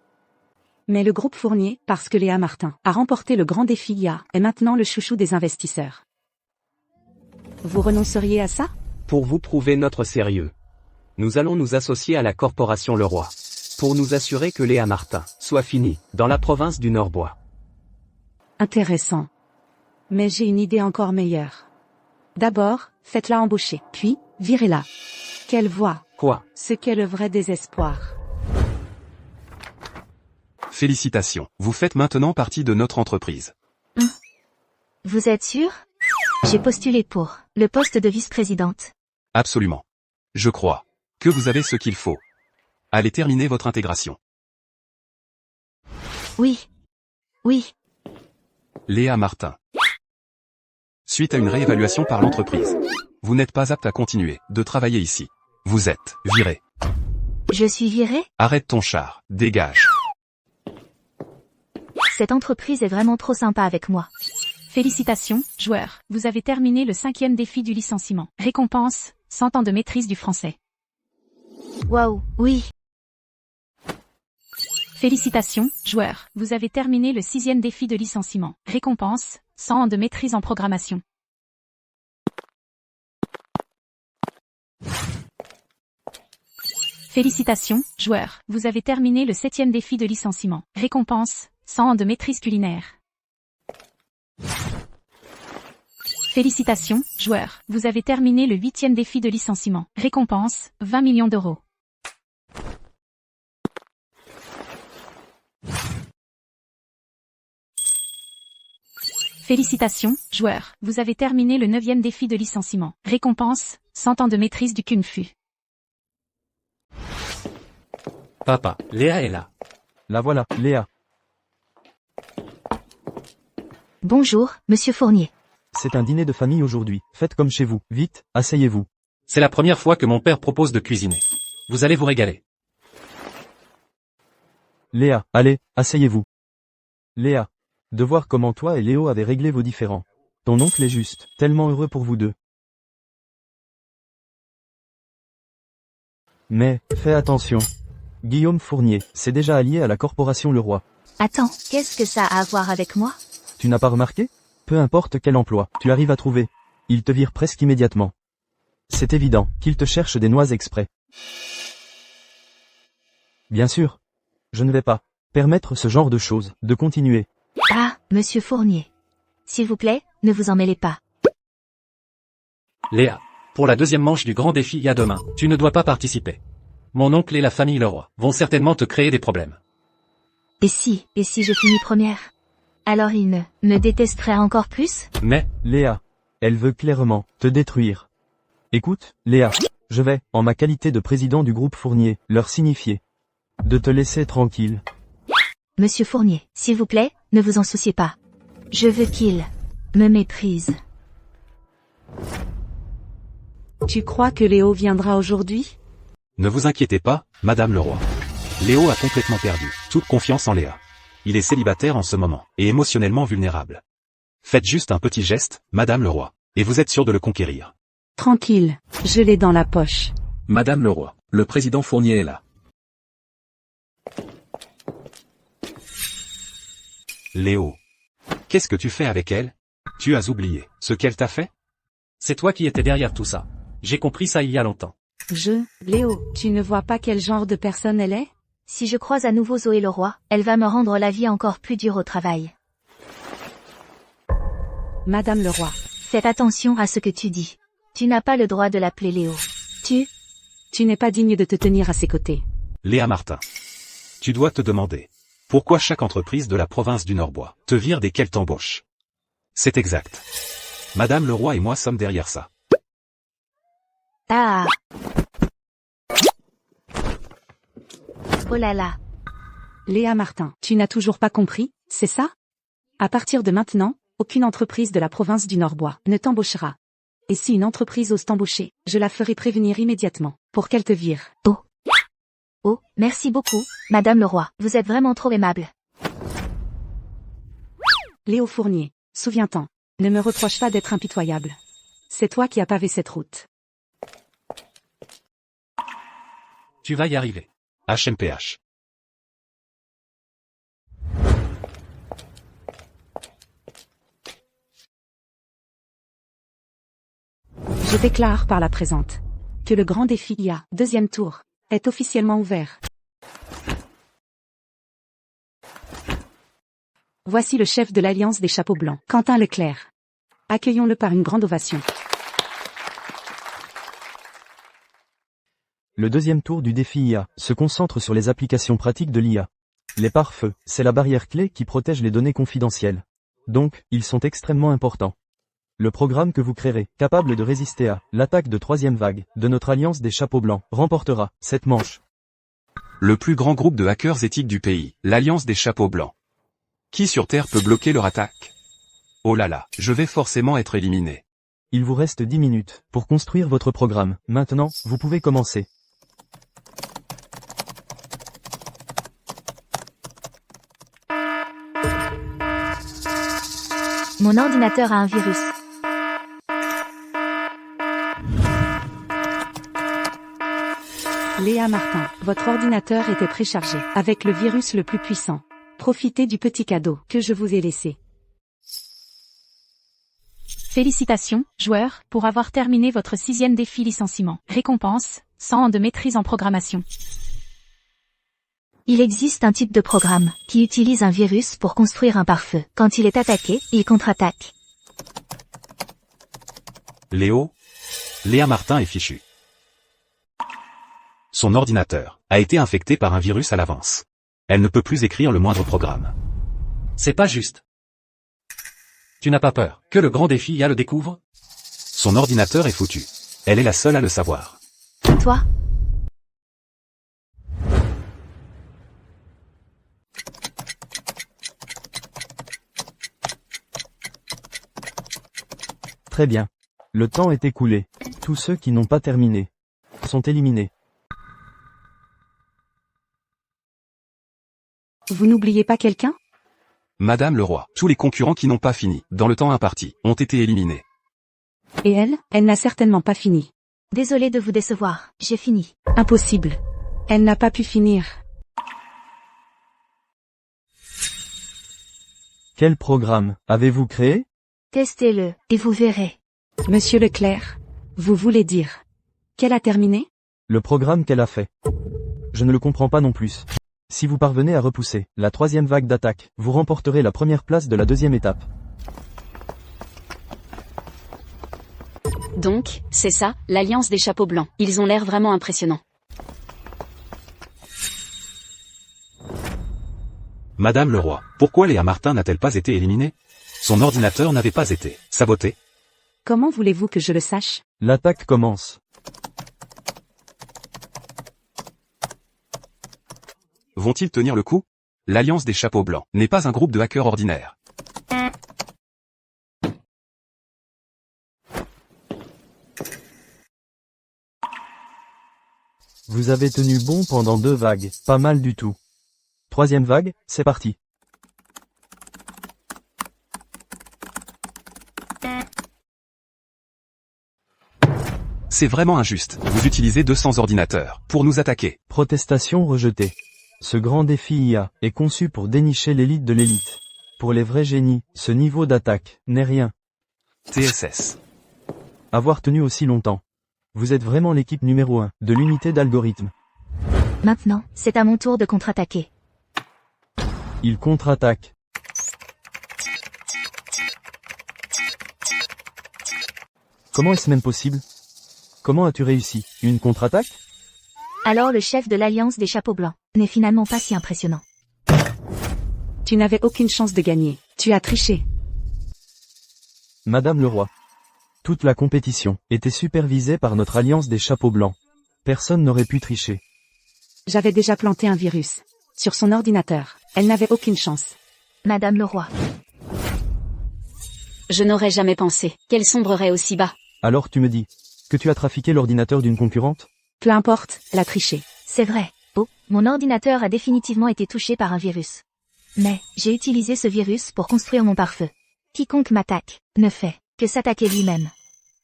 Mais le groupe Fournier, parce que Léa Martin a remporté le grand défi IA, est maintenant le chouchou des investisseurs. Vous renonceriez à ça? Pour vous prouver notre sérieux, nous allons nous associer à la corporation Leroy, pour nous assurer que Léa Martin soit finie, dans la province du Nord-Bois. Intéressant. Mais j'ai une idée encore meilleure. D'abord, faites-la embaucher, puis, virez-la. Qu'elle voie. Quoi? Ce qu'est le vrai désespoir. Félicitations, vous faites maintenant partie de notre entreprise. Vous êtes sûr? J'ai postulé pour le poste de vice-présidente. Absolument. Je crois que vous avez ce qu'il faut. Allez terminer votre intégration. Oui. Oui. Léa Martin. Suite à une réévaluation par l'entreprise, vous n'êtes pas apte à continuer de travailler ici. Vous êtes viré. Je suis virée? Arrête ton char, dégage. Cette entreprise est vraiment trop sympa avec moi. Félicitations, joueur. Vous avez terminé le 5e défi du licenciement. Récompense, 100 ans de maîtrise du français. Waouh, oui. Félicitations, joueur. Vous avez terminé le 6e défi de licenciement. Récompense, 100 ans de maîtrise en programmation. Félicitations, joueur. Vous avez terminé le 7e défi de licenciement. Récompense, 100 ans de maîtrise culinaire. Félicitations, joueur. Vous avez terminé le 8e défi de licenciement. Récompense, 20 millions d'euros. Félicitations, joueur. Vous avez terminé le 9e défi de licenciement. Récompense, 100 ans de maîtrise du Kung Fu. Papa, Léa est là. La voilà, Léa. Bonjour, Monsieur Fournier. C'est un dîner de famille aujourd'hui. Faites comme chez vous. Vite, asseyez-vous. C'est la première fois que mon père propose de cuisiner. Vous allez vous régaler. Léa, allez, asseyez-vous. Léa. De voir comment toi et Léo avez réglé vos différends. Ton oncle est juste, tellement heureux pour vous deux. Mais, fais attention. Guillaume Fournier, c'est déjà allié à la corporation Leroy. Attends, qu'est-ce que ça a à voir avec moi? Tu n'as pas remarqué? Peu importe quel emploi, tu arrives à trouver. Il te vire presque immédiatement. C'est évident, qu'il te cherche des noises exprès. Bien sûr. Je ne vais pas permettre ce genre de choses, de continuer. Ah, Monsieur Fournier. S'il vous plaît, ne vous en mêlez pas. Léa, pour la 2e manche du grand défi IA demain, tu ne dois pas participer. Mon oncle et la famille Leroy vont certainement te créer des problèmes. Et si je finis première? Alors il me détesterait encore plus? Mais, Léa, elle veut clairement te détruire. Écoute, Léa, je vais, en ma qualité de président du groupe Fournier, leur signifier de te laisser tranquille. Monsieur Fournier, s'il vous plaît, ne vous en souciez pas. Je veux qu'il me méprise. Tu crois que Léo viendra aujourd'hui? Ne vous inquiétez pas, Madame le Roi. Léo a complètement perdu toute confiance en Léa. Il est célibataire en ce moment, et émotionnellement vulnérable. Faites juste un petit geste, Madame le Roi, et vous êtes sûr de le conquérir. Tranquille, je l'ai dans la poche. Madame le Roi, le président Fournier est là. Léo. Qu'est-ce que tu fais avec elle? Tu as oublié ce qu'elle t'a fait? C'est toi qui étais derrière tout ça. J'ai compris ça il y a longtemps. Léo, tu ne vois pas quel genre de personne elle est? Si je croise à nouveau Zoé le roi, elle va me rendre la vie encore plus dure au travail. Madame le roi. Faites attention à ce que tu dis. Tu n'as pas le droit de l'appeler Léo. Tu n'es pas digne de te tenir à ses côtés. Léa Martin. Tu dois te demander pourquoi chaque entreprise de la province du Nord-Bois te vire dès qu'elle t'embauche. C'est exact. Madame le Roi et moi sommes derrière ça. Ah. Oh là là. Léa Martin, tu n'as toujours pas compris, c'est ça? À partir de maintenant, aucune entreprise de la province du Nord-Bois ne t'embauchera. Et si une entreprise ose t'embaucher, je la ferai prévenir immédiatement, pour qu'elle te vire. Oh, merci beaucoup, Madame le Roi, vous êtes vraiment trop aimable. Léo Fournier, souviens-t'en, ne me reproche pas d'être impitoyable. C'est toi qui as pavé cette route. Tu vas y arriver. HMPH. Je déclare par la présente que le grand défi IA, deuxième tour, est officiellement ouvert. Voici le chef de l'Alliance des Chapeaux Blancs, Quentin Leclerc. Accueillons-le par une grande ovation. Le deuxième tour du défi IA se concentre sur les applications pratiques de l'IA. Les pare-feux, c'est la barrière clé qui protège les données confidentielles. Donc, ils sont extrêmement importants. Le programme que vous créerez, capable de résister à l'attaque de troisième vague de notre Alliance des Chapeaux Blancs, remportera cette manche. Le plus grand groupe de hackers éthiques du pays, l'Alliance des Chapeaux Blancs. Qui sur Terre peut bloquer leur attaque? Oh là là, je vais forcément être éliminé. Il vous reste 10 minutes pour construire votre programme. Maintenant, vous pouvez commencer. Mon ordinateur a un virus. Léa Martin, votre ordinateur était préchargé avec le virus le plus puissant. Profitez du petit cadeau que je vous ai laissé. Félicitations, joueurs, pour avoir terminé votre 6e défi licenciement. Récompense, 100 ans de maîtrise en programmation. Il existe un type de programme qui utilise un virus pour construire un pare-feu. Quand il est attaqué, il contre-attaque. Léa Martin est fichue. Son ordinateur a été infecté par un virus à l'avance. Elle ne peut plus écrire le moindre programme. C'est pas juste. Tu n'as pas peur que le grand défi IA le découvre? Son ordinateur est foutu. Elle est la seule à le savoir. Toi? Très bien. Le temps est écoulé. Tous ceux qui n'ont pas terminé sont éliminés. Vous n'oubliez pas quelqu'un? Madame le Roi, tous les concurrents qui n'ont pas fini, dans le temps imparti, ont été éliminés. Et elle n'a certainement pas fini. Désolée de vous décevoir, j'ai fini. Impossible. Elle n'a pas pu finir. Quel programme avez-vous créé? Testez-le, et vous verrez. Monsieur Leclerc, vous voulez dire qu'elle a terminé? Le programme qu'elle a fait. Je ne le comprends pas non plus. Si vous parvenez à repousser la troisième vague d'attaque, vous remporterez la première place de la deuxième étape. Donc, c'est ça, l'Alliance des Chapeaux Blancs. Ils ont l'air vraiment impressionnants. Madame le Roi, pourquoi Léa Martin n'a-t-elle pas été éliminée? Son ordinateur n'avait pas été saboté. Comment voulez-vous que je le sache? L'attaque commence. Vont-ils tenir le coup? L'Alliance des Chapeaux Blancs n'est pas un groupe de hackers ordinaires. Vous avez tenu bon pendant 2 vagues, pas mal du tout. 3e vague, c'est parti. C'est vraiment injuste. Vous utilisez 200 ordinateurs pour nous attaquer. Protestation rejetée. Ce grand défi IA est conçu pour dénicher l'élite de l'élite. Pour les vrais génies, ce niveau d'attaque n'est rien. TSS. Avoir tenu aussi longtemps. Vous êtes vraiment l'équipe numéro 1 de l'unité d'algorithme. Maintenant, c'est à mon tour de contre-attaquer. Il contre-attaque. Comment est-ce même possible? Comment as-tu réussi? Une contre-attaque? Alors le chef de l'Alliance des Chapeaux Blancs n'est finalement pas si impressionnant. Tu n'avais aucune chance de gagner. Tu as triché. Madame le roi. Toute la compétition était supervisée par notre Alliance des Chapeaux Blancs. Personne n'aurait pu tricher. J'avais déjà planté un virus. Sur son ordinateur. Elle n'avait aucune chance. Madame le roi. Je n'aurais jamais pensé qu'elle sombrerait aussi bas. Alors tu me dis que tu as trafiqué l'ordinateur d'une concurrente? Peu importe, elle a triché. C'est vrai. Oh, mon ordinateur a définitivement été touché par un virus. Mais, j'ai utilisé ce virus pour construire mon pare-feu. Quiconque m'attaque ne fait que s'attaquer lui-même.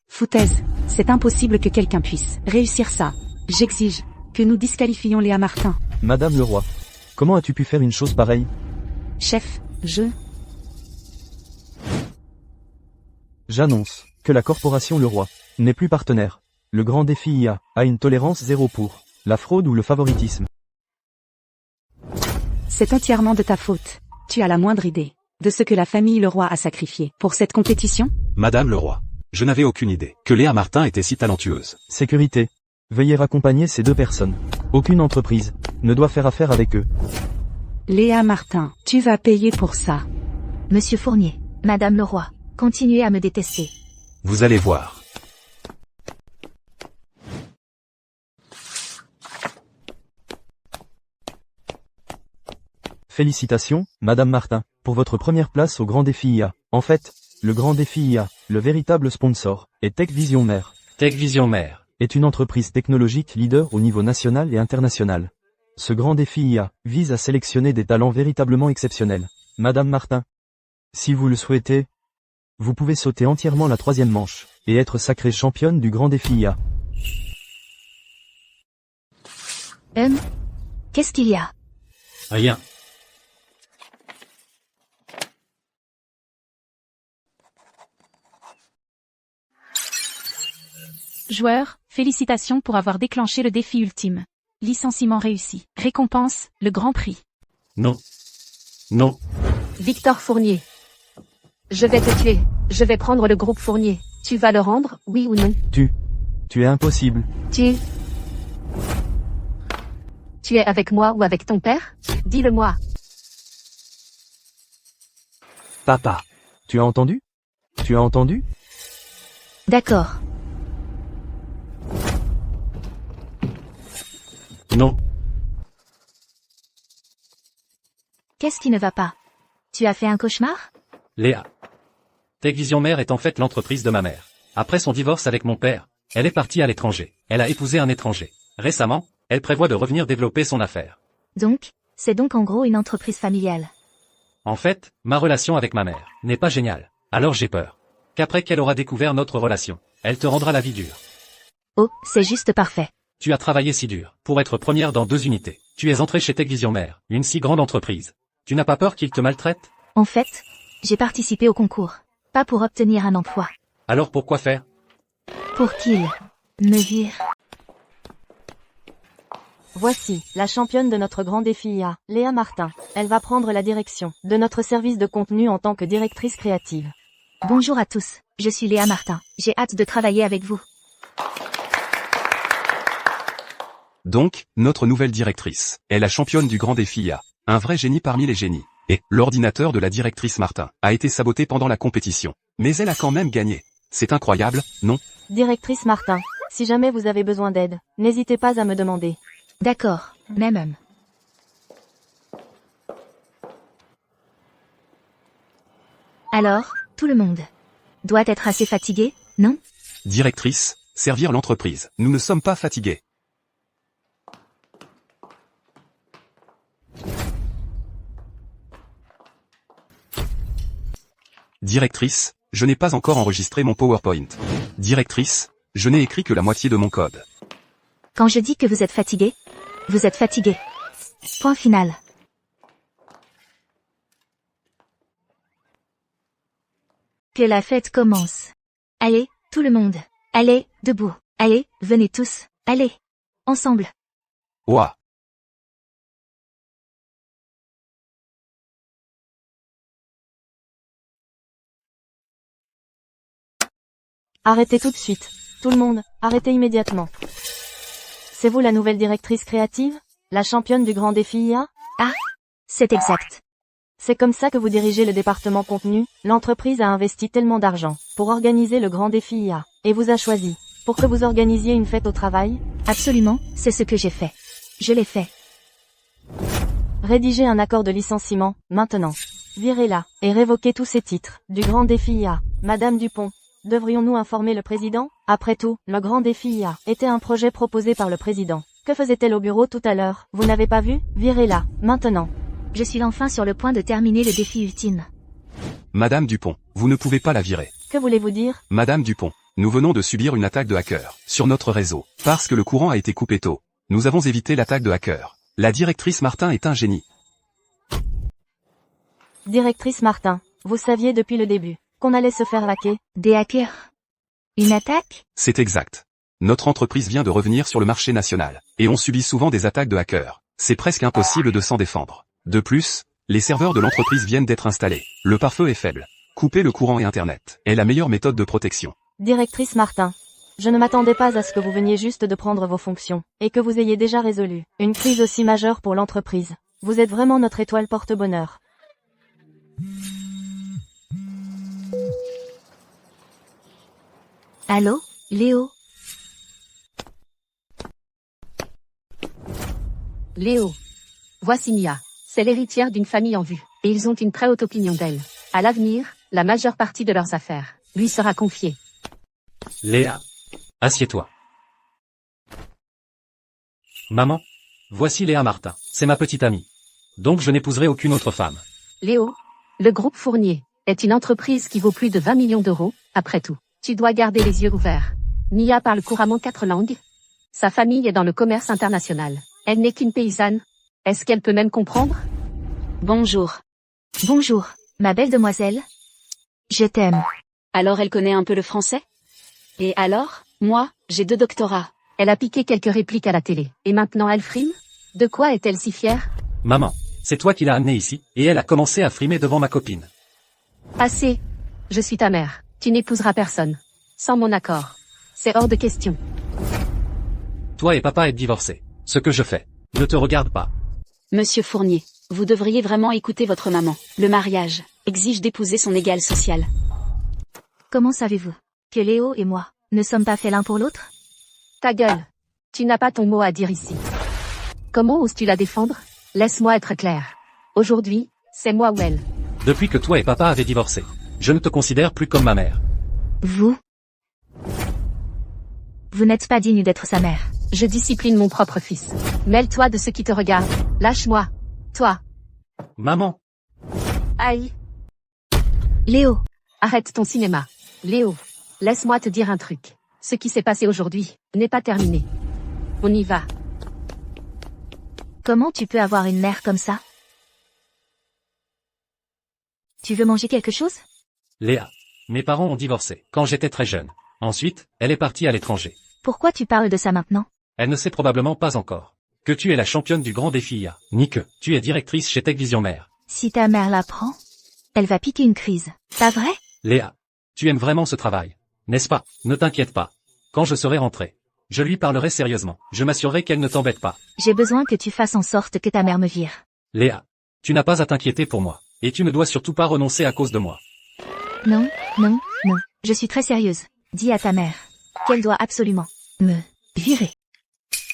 Foutaise. C'est impossible que quelqu'un puisse réussir ça. J'exige que nous disqualifions Léa Martin. Madame le roi. Comment as-tu pu faire une chose pareille? Chef, J'annonce que la corporation Le Roi n'est plus partenaire. Le grand défi IA a une tolérance zéro pour la fraude ou le favoritisme. C'est entièrement de ta faute. Tu as la moindre idée de ce que la famille Le Roi a sacrifié pour cette compétition? Madame le roi. Je n'avais aucune idée que Léa Martin était si talentueuse. Sécurité. Veuillez raccompagner ces 2 personnes. Aucune entreprise ne doit faire affaire avec eux. Léa Martin, tu vas payer pour ça. Monsieur Fournier, Madame le roi, continuez à me détester. Vous allez voir. Félicitations, Madame Martin, pour votre première place au Grand Défi IA. En fait, le Grand Défi IA, le véritable sponsor, est TechVision Mère. TechVision Mère est une entreprise technologique leader au niveau national et international. Ce Grand Défi IA vise à sélectionner des talents véritablement exceptionnels. Madame Martin, si vous le souhaitez, vous pouvez sauter entièrement la 3e manche et être sacrée championne du Grand Défi IA. Qu'est-ce qu'il y a? Rien. Joueur, félicitations pour avoir déclenché le défi ultime. Licenciement réussi. Récompense, le grand prix. Non. Non. Victor Fournier. Je vais te tuer. Je vais prendre le groupe Fournier. Tu vas le rendre, oui ou non? Tu es impossible. Tu es avec moi ou avec ton père? Dis-le-moi. Papa. Tu as entendu? Tu as entendu? D'accord. Non. Qu'est-ce qui ne va pas? Tu as fait un cauchemar? Léa. TechVision Mère est en fait l'entreprise de ma mère. Après son divorce avec mon père, elle est partie à l'étranger. Elle a épousé un étranger. Récemment, elle prévoit de revenir développer son affaire. Donc, c'est donc en gros une entreprise familiale. En fait, ma relation avec ma mère n'est pas géniale. Alors j'ai peur qu'après qu'elle aura découvert notre relation, elle te rendra la vie dure. Oh, c'est juste parfait. Tu as travaillé si dur pour être première dans 2 unités. Tu es entrée chez TechVision Mère, une si grande entreprise. Tu n'as pas peur qu'ils te maltraitent? En fait, j'ai participé au concours. Pas pour obtenir un emploi. Alors pourquoi faire? Pour qu'ils me virent. Voici, la championne de notre grand défi IA, Léa Martin. Elle va prendre la direction de notre service de contenu en tant que directrice créative. Bonjour à tous, je suis Léa Martin. J'ai hâte de travailler avec vous. Donc, notre nouvelle directrice est la championne du Grand Défi IA. Un vrai génie parmi les génies. Et, l'ordinateur de la directrice Martin a été saboté pendant la compétition. Mais elle a quand même gagné. C'est incroyable, non? Directrice Martin, si jamais vous avez besoin d'aide, n'hésitez pas à me demander. D'accord, même. Alors, tout le monde doit être assez fatigué, non? Directrice, servir l'entreprise. Nous ne sommes pas fatigués. Directrice, je n'ai pas encore enregistré mon PowerPoint. Directrice, je n'ai écrit que la moitié de mon code. Quand je dis que vous êtes fatigué, vous êtes fatigué. Point final. Que la fête commence. Allez, tout le monde. Allez, debout. Allez, venez tous. Allez. Ensemble. Ouah. Arrêtez tout de suite. Tout le monde, arrêtez immédiatement. C'est vous la nouvelle directrice créative? La championne du grand défi IA? Ah, c'est exact. C'est comme ça que vous dirigez le département contenu? L'entreprise a investi tellement d'argent pour organiser le grand défi IA, et vous a choisi pour que vous organisiez une fête au travail? Absolument, c'est ce que j'ai fait. Je l'ai fait. Rédigez un accord de licenciement, maintenant. Virez-la, et révoquez tous ces titres, du grand défi IA. Madame Dupont, devrions-nous informer le président? Après tout, le grand défi IA était un projet proposé par le président. Que faisait-elle au bureau tout à l'heure? Vous n'avez pas vu? Virez-la, maintenant. Je suis enfin sur le point de terminer le défi ultime. Madame Dupont, vous ne pouvez pas la virer. Que voulez-vous dire? Madame Dupont, nous venons de subir une attaque de hackers sur notre réseau. Parce que le courant a été coupé tôt, nous avons évité l'attaque de hackers. La directrice Martin est un génie. Directrice Martin, vous saviez depuis le début qu'on allait se faire hacker? Des hackers? Une attaque? C'est exact. Notre entreprise vient de revenir sur le marché national, et on subit souvent des attaques de hackers. C'est presque impossible de s'en défendre. De plus, les serveurs de l'entreprise viennent d'être installés. Le pare-feu est faible. Couper le courant et Internet est la meilleure méthode de protection. Directrice Martin, je ne m'attendais pas à ce que vous veniez juste de prendre vos fonctions, et que vous ayez déjà résolu une crise aussi majeure pour l'entreprise. Vous êtes vraiment notre étoile porte-bonheur. Allô, Léo? Léo. Voici Mia. C'est l'héritière d'une famille en vue, et ils ont une très haute opinion d'elle. À l'avenir, la majeure partie de leurs affaires lui sera confiée. Léa. Assieds-toi. Maman. Voici Léa Martin. C'est ma petite amie. Donc je n'épouserai aucune autre femme. Léo. Le groupe Fournier est une entreprise qui vaut plus de 20 millions d'euros, après tout. Tu dois garder les yeux ouverts. Mia parle couramment 4 langues. Sa famille est dans le commerce international. Elle n'est qu'une paysanne. Est-ce qu'elle peut même comprendre? Bonjour. Bonjour, ma belle demoiselle. Je t'aime. Alors elle connaît un peu le français? Et alors, moi, j'ai 2 doctorats. Elle a piqué quelques répliques à la télé. Et maintenant elle frime? De quoi est-elle si fière? Maman. C'est toi qui l'as amenée ici, et elle a commencé à frimer devant ma copine. Assez. Je suis ta mère. Tu n'épouseras personne. Sans mon accord. C'est hors de question. Toi et papa êtes divorcés. Ce que je fais ne te regarde pas. Monsieur Fournier, vous devriez vraiment écouter votre maman. Le mariage exige d'épouser son égal social. Comment savez-vous que Léo et moi ne sommes pas faits l'un pour l'autre? Ta gueule. Tu n'as pas ton mot à dire ici. Comment oses-tu la défendre? Laisse-moi être clair. Aujourd'hui, c'est moi ou elle. Depuis que toi et papa avez divorcé, je ne te considère plus comme ma mère. Vous n'êtes pas digne d'être sa mère. Je discipline mon propre fils. Mêle-toi de ce qui te regarde. Lâche-moi. Toi. Maman. Aïe. Léo. Arrête ton cinéma. Léo. Laisse-moi te dire un truc. Ce qui s'est passé aujourd'hui n'est pas terminé. On y va. Comment tu peux avoir une mère comme ça? Tu veux manger quelque chose? Léa. Mes parents ont divorcé quand j'étais très jeune. Ensuite, elle est partie à l'étranger. Pourquoi tu parles de ça maintenant? Elle ne sait probablement pas encore que tu es la championne du grand défi IA, ni que tu es directrice chez TechVision Mère. Si ta mère l'apprend, elle va piquer une crise. Pas vrai? Léa. Tu aimes vraiment ce travail, n'est-ce pas? Ne t'inquiète pas. Quand je serai rentré, je lui parlerai sérieusement. Je m'assurerai qu'elle ne t'embête pas. J'ai besoin que tu fasses en sorte que ta mère me vire. Léa. Tu n'as pas à t'inquiéter pour moi. Et tu ne dois surtout pas renoncer à cause de moi. Non, non, non. Je suis très sérieuse. Dis à ta mère qu'elle doit absolument me virer.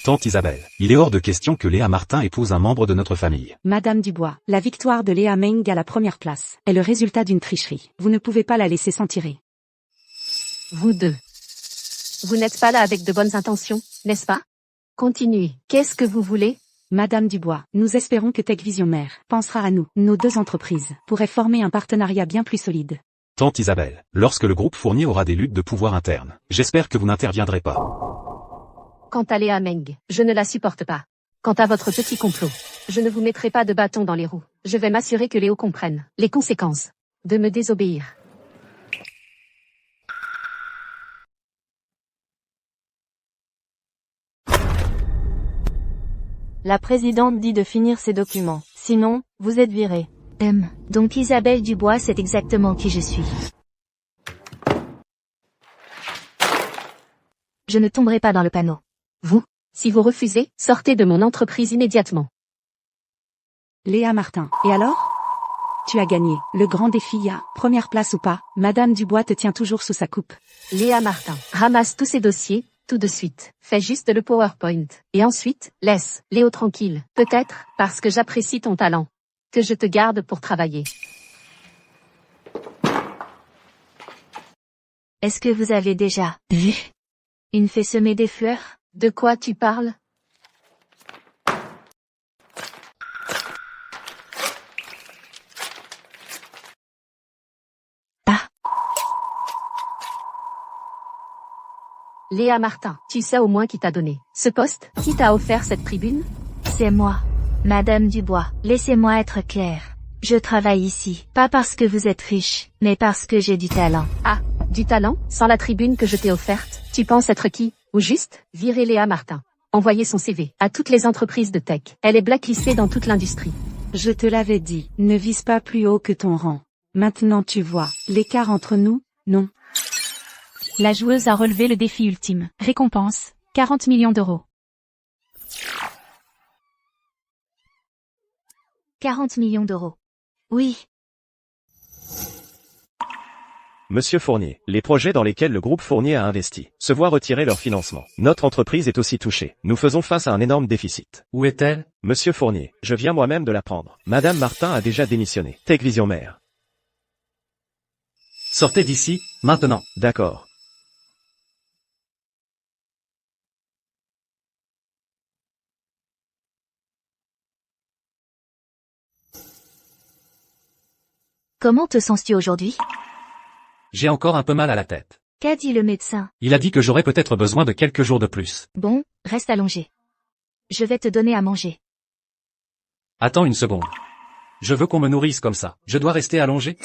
Tante Isabelle, il est hors de question que Léa Martin épouse un membre de notre famille. Madame Dubois, la victoire de Léa Meng à la première place est le résultat d'une tricherie. Vous ne pouvez pas la laisser s'en tirer. Vous deux. Vous n'êtes pas là avec de bonnes intentions, n'est-ce pas? Continuez. Qu'est-ce que vous voulez? Madame Dubois, nous espérons que TechVision Mère pensera à nous. Nos 2 entreprises pourraient former un partenariat bien plus solide. Tante Isabelle, lorsque le groupe Fournier aura des luttes de pouvoir interne, j'espère que vous n'interviendrez pas. Quant à Léa Meng, je ne la supporte pas. Quant à votre petit complot, je ne vous mettrai pas de bâton dans les roues. Je vais m'assurer que Léo comprenne les conséquences de me désobéir. La présidente dit de finir ses documents. Sinon, vous êtes viré. Donc Isabelle Dubois, c'est exactement qui je suis. Je ne tomberai pas dans le panneau. Vous, si vous refusez, sortez de mon entreprise immédiatement. Léa Martin. Et alors? Tu as gagné. Le grand défi a, première place ou pas, Madame Dubois te tient toujours sous sa coupe. Léa Martin, ramasse tous ces dossiers, tout de suite. Fais juste le PowerPoint. Et ensuite, laisse Léo tranquille. Peut-être, parce que j'apprécie ton talent, que je te garde pour travailler. Est-ce que vous avez déjà vu une fée semer des fleurs? De quoi tu parles? Léa Martin, tu sais au moins qui t'a donné ce poste? Qui t'a offert cette tribune? C'est moi. Madame Dubois, laissez-moi être claire. Je travaille ici, pas parce que vous êtes riche, mais parce que j'ai du talent. Ah, du talent? Sans la tribune que je t'ai offerte, tu penses être qui? Ou juste, virer Léa Martin. Envoyer son CV à toutes les entreprises de tech. Elle est blacklistée dans toute l'industrie. Je te l'avais dit, ne vise pas plus haut que ton rang. Maintenant tu vois, l'écart entre nous, non. La joueuse a relevé le défi ultime. Récompense, 40 millions d'euros. 40 millions d'euros. Oui. Monsieur Fournier, les projets dans lesquels le groupe Fournier a investi se voient retirer leur financement. Notre entreprise est aussi touchée. Nous faisons face à un énorme déficit. Où est-elle? Monsieur Fournier, je viens moi-même de l'apprendre. Madame Martin a déjà démissionné. Techvision mère. Sortez d'ici, maintenant. D'accord. Comment te sens-tu aujourd'hui? J'ai encore un peu mal à la tête. Qu'a dit le médecin? Il a dit que j'aurais peut-être besoin de quelques jours de plus. Bon, reste allongé. Je vais te donner à manger. Attends une seconde. Je veux qu'on me nourrisse comme ça. Je dois rester allongé?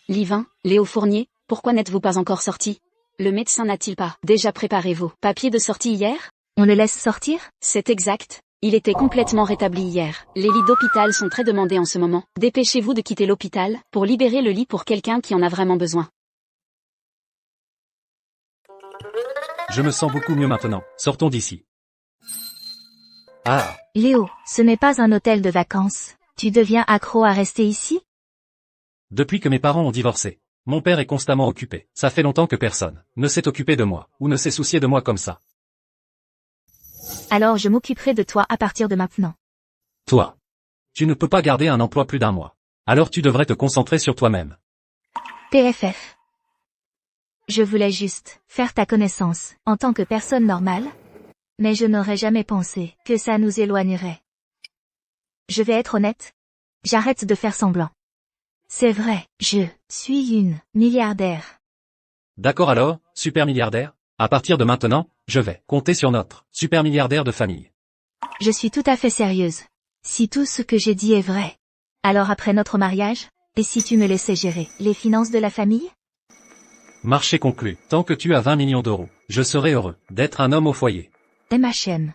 Livin, Léo Fournier, pourquoi n'êtes-vous pas encore sorti? Le médecin n'a-t-il pas déjà préparé vos papiers de sortie hier? On le laisse sortir? C'est exact. Il était complètement rétabli hier. Les lits d'hôpital sont très demandés en ce moment. Dépêchez-vous de quitter l'hôpital, pour libérer le lit pour quelqu'un qui en a vraiment besoin. Je me sens beaucoup mieux maintenant. Sortons d'ici. Ah. Léo, ce n'est pas un hôtel de vacances. Tu deviens accro à rester ici? Depuis que mes parents ont divorcé, mon père est constamment occupé. Ça fait longtemps que personne ne s'est occupé de moi, ou ne s'est soucié de moi comme ça. Alors je m'occuperai de toi à partir de maintenant. Toi. Tu ne peux pas garder un emploi plus d'1 mois. Alors tu devrais te concentrer sur toi-même. TFF. Je voulais juste faire ta connaissance en tant que personne normale, mais je n'aurais jamais pensé que ça nous éloignerait. Je vais être honnête. J'arrête de faire semblant. C'est vrai, je suis une milliardaire. D'accord alors, super milliardaire? À partir de maintenant, je vais compter sur notre super milliardaire de famille. Je suis tout à fait sérieuse. Si tout ce que j'ai dit est vrai, alors après notre mariage, et si tu me laissais gérer les finances de la famille? Marché conclu. Tant que tu as 20 millions d'euros, je serai heureux d'être un homme au foyer. Et ma chaîne.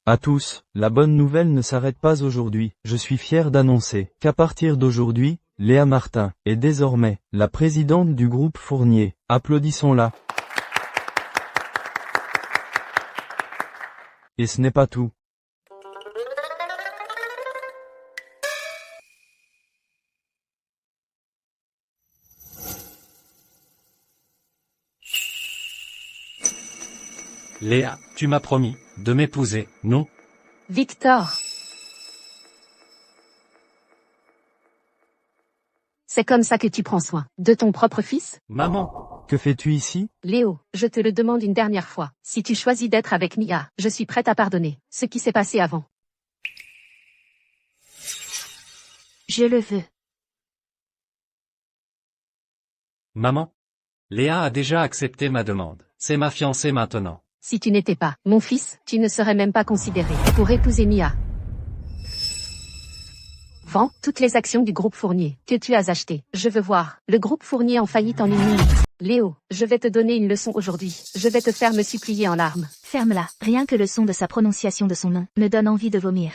À tous, la bonne nouvelle ne s'arrête pas aujourd'hui. Je suis fier d'annoncer qu'à partir d'aujourd'hui, Léa Martin est désormais la présidente du groupe Fournier. Applaudissons-la. Et ce n'est pas tout. Léa, tu m'as promis de m'épouser, non? Victor. C'est comme ça que tu prends soin de ton propre fils? Maman. Que fais-tu ici? Léo, je te le demande une dernière fois. Si tu choisis d'être avec Mia, je suis prête à pardonner ce qui s'est passé avant. Je le veux. Maman. Léa a déjà accepté ma demande. C'est ma fiancée maintenant. Si tu n'étais pas mon fils, tu ne serais même pas considéré pour épouser Mia. Vends toutes les actions du groupe Fournier que tu as achetées. Je veux voir le groupe Fournier en faillite en une minute. Léo, je vais te donner une leçon aujourd'hui. Je vais te faire me supplier en larmes. Ferme-la. Rien que le son de sa prononciation de son nom me donne envie de vomir.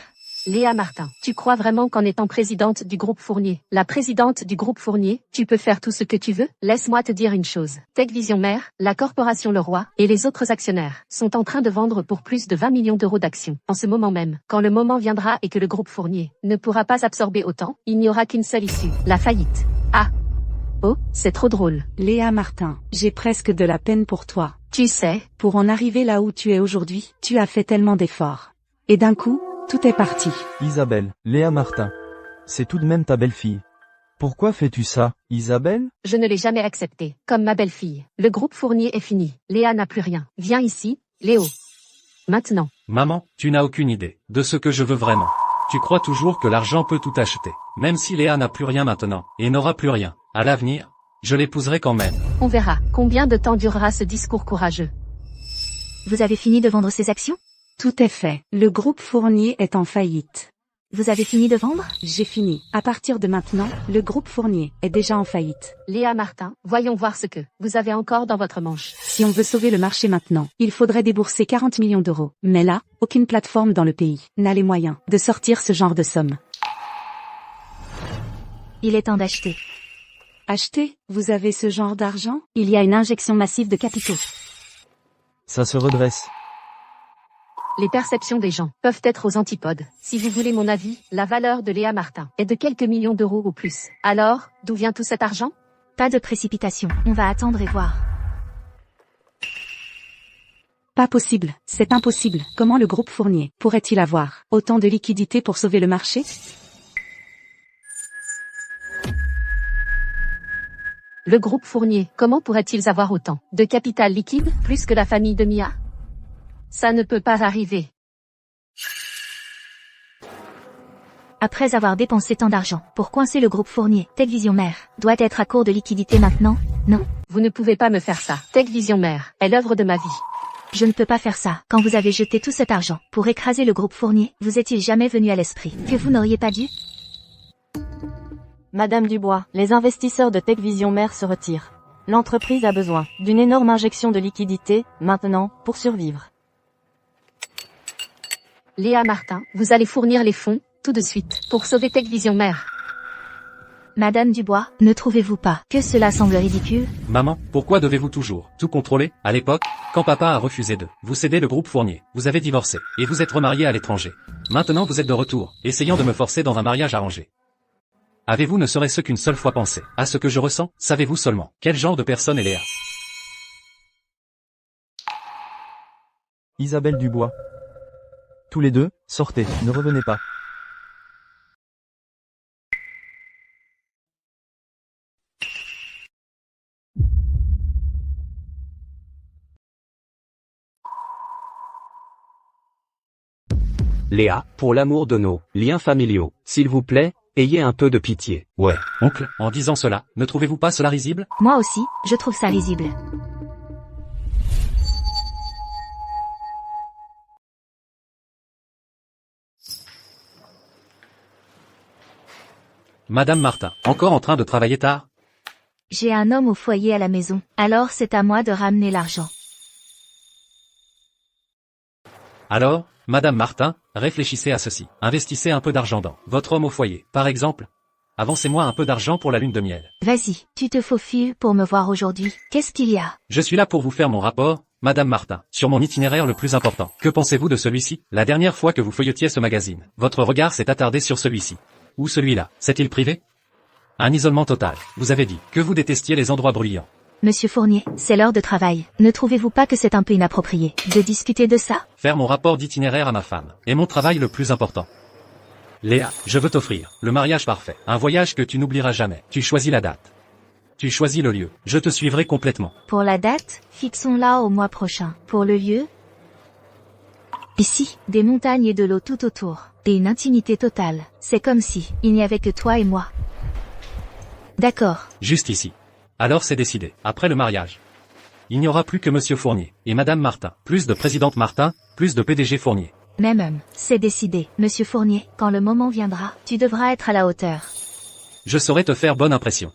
Léa Martin, tu crois vraiment qu'en étant présidente du groupe Fournier, la présidente du groupe Fournier, tu peux faire tout ce que tu veux? Laisse-moi te dire une chose. Tech Vision Mère, la corporation Leroy et les autres actionnaires sont en train de vendre pour plus de 20 millions d'euros d'actions. En ce moment même, quand le moment viendra et que le groupe Fournier ne pourra pas absorber autant, il n'y aura qu'une seule issue, la faillite. Ah. Oh, c'est trop drôle. Léa Martin, j'ai presque de la peine pour toi. Tu sais, pour en arriver là où tu es aujourd'hui, tu as fait tellement d'efforts. Et d'un coup, tout est parti. Isabelle, Léa Martin. C'est tout de même ta belle-fille. Pourquoi fais-tu ça, Isabelle? Je ne l'ai jamais accepté, comme ma belle-fille. Le groupe Fournier est fini. Léa n'a plus rien. Viens ici, Léo. Maintenant. Maman, tu n'as aucune idée de ce que je veux vraiment. Tu crois toujours que l'argent peut tout acheter. Même si Léa n'a plus rien maintenant, et n'aura plus rien, à l'avenir, je l'épouserai quand même. On verra combien de temps durera ce discours courageux. Vous avez fini de vendre ces actions? Tout est fait. Le groupe Fournier est en faillite. Vous avez fini de vendre? J'ai fini. À partir de maintenant, le groupe Fournier est déjà en faillite. Léa Martin, voyons voir ce que vous avez encore dans votre manche. Si on veut sauver le marché maintenant, il faudrait débourser 40 millions d'euros. Mais là, aucune plateforme dans le pays n'a les moyens de sortir ce genre de somme. Il est temps d'acheter. Acheter? Vous avez ce genre d'argent? Il y a une injection massive de capitaux. Ça se redresse. Les perceptions des gens peuvent être aux antipodes. Si vous voulez mon avis, la valeur de Léa Martin est de quelques millions d'euros ou plus. Alors, d'où vient tout cet argent? Pas de précipitation. On va attendre et voir. Pas possible. C'est impossible. Comment le groupe Fournier pourrait-il avoir autant de liquidités pour sauver le marché? Le groupe Fournier, comment pourrait-il avoir autant de capital liquide, plus que la famille de Mia? Ça ne peut pas arriver. Après avoir dépensé tant d'argent pour coincer le groupe Fournier, Tech Vision Mère doit être à court de liquidité maintenant, non? Vous ne pouvez pas me faire ça. Tech Vision Mère est l'œuvre de ma vie. Je ne peux pas faire ça. Quand vous avez jeté tout cet argent pour écraser le groupe Fournier, vous est-il jamais venu à l'esprit que vous n'auriez pas dû? Madame Dubois, les investisseurs de Tech Vision Mère se retirent. L'entreprise a besoin d'une énorme injection de liquidité, maintenant, pour survivre. Léa Martin, vous allez fournir les fonds, tout de suite, pour sauver Tech Vision Mère. Madame Dubois, ne trouvez-vous pas que cela semble ridicule? Maman, pourquoi devez-vous toujours tout contrôler? À l'époque, quand papa a refusé de vous céder le groupe Fournier, vous avez divorcé, et vous êtes remarié à l'étranger. Maintenant vous êtes de retour, essayant de me forcer dans un mariage arrangé. Avez-vous ne serait-ce qu'une seule fois pensé à ce que je ressens? Savez-vous seulement quel genre de personne est Léa? Isabelle Dubois. Tous les deux, sortez, ne revenez pas. Léa, pour l'amour de nos liens familiaux, s'il vous plaît, ayez un peu de pitié. Ouais, oncle, en disant cela, ne trouvez-vous pas cela risible? Moi aussi, je trouve ça risible. Madame Martin, encore en train de travailler tard? J'ai un homme au foyer à la maison, alors c'est à moi de ramener l'argent. Alors, Madame Martin, réfléchissez à ceci. Investissez un peu d'argent dans votre homme au foyer, par exemple. Avancez-moi un peu d'argent pour la lune de miel. Vas-y, tu te faufiles pour me voir aujourd'hui. Qu'est-ce qu'il y a? Je suis là pour vous faire mon rapport, Madame Martin, sur mon itinéraire le plus important. Que pensez-vous de celui-ci? La dernière fois que vous feuilletiez ce magazine, votre regard s'est attardé sur celui-ci. Ou celui-là, s'est-il privé? Un isolement total. Vous avez dit que vous détestiez les endroits bruyants. Monsieur Fournier, c'est l'heure de travail. Ne trouvez-vous pas que c'est un peu inapproprié de discuter de ça? Faire mon rapport d'itinéraire à ma femme est mon travail le plus important. Léa, je veux t'offrir le mariage parfait. Un voyage que tu n'oublieras jamais. Tu choisis la date. Tu choisis le lieu. Je te suivrai complètement. Pour la date, fixons-la au mois prochain. Pour le lieu, ici, des montagnes et de l'eau tout autour. Et une intimité totale. C'est comme si il n'y avait que toi et moi. D'accord. Juste ici. Alors c'est décidé. Après le mariage, il n'y aura plus que Monsieur Fournier et Madame Martin. Plus de Présidente Martin, plus de PDG Fournier. Même, c'est décidé. Monsieur Fournier, quand le moment viendra, tu devras être à la hauteur. Je saurai te faire bonne impression.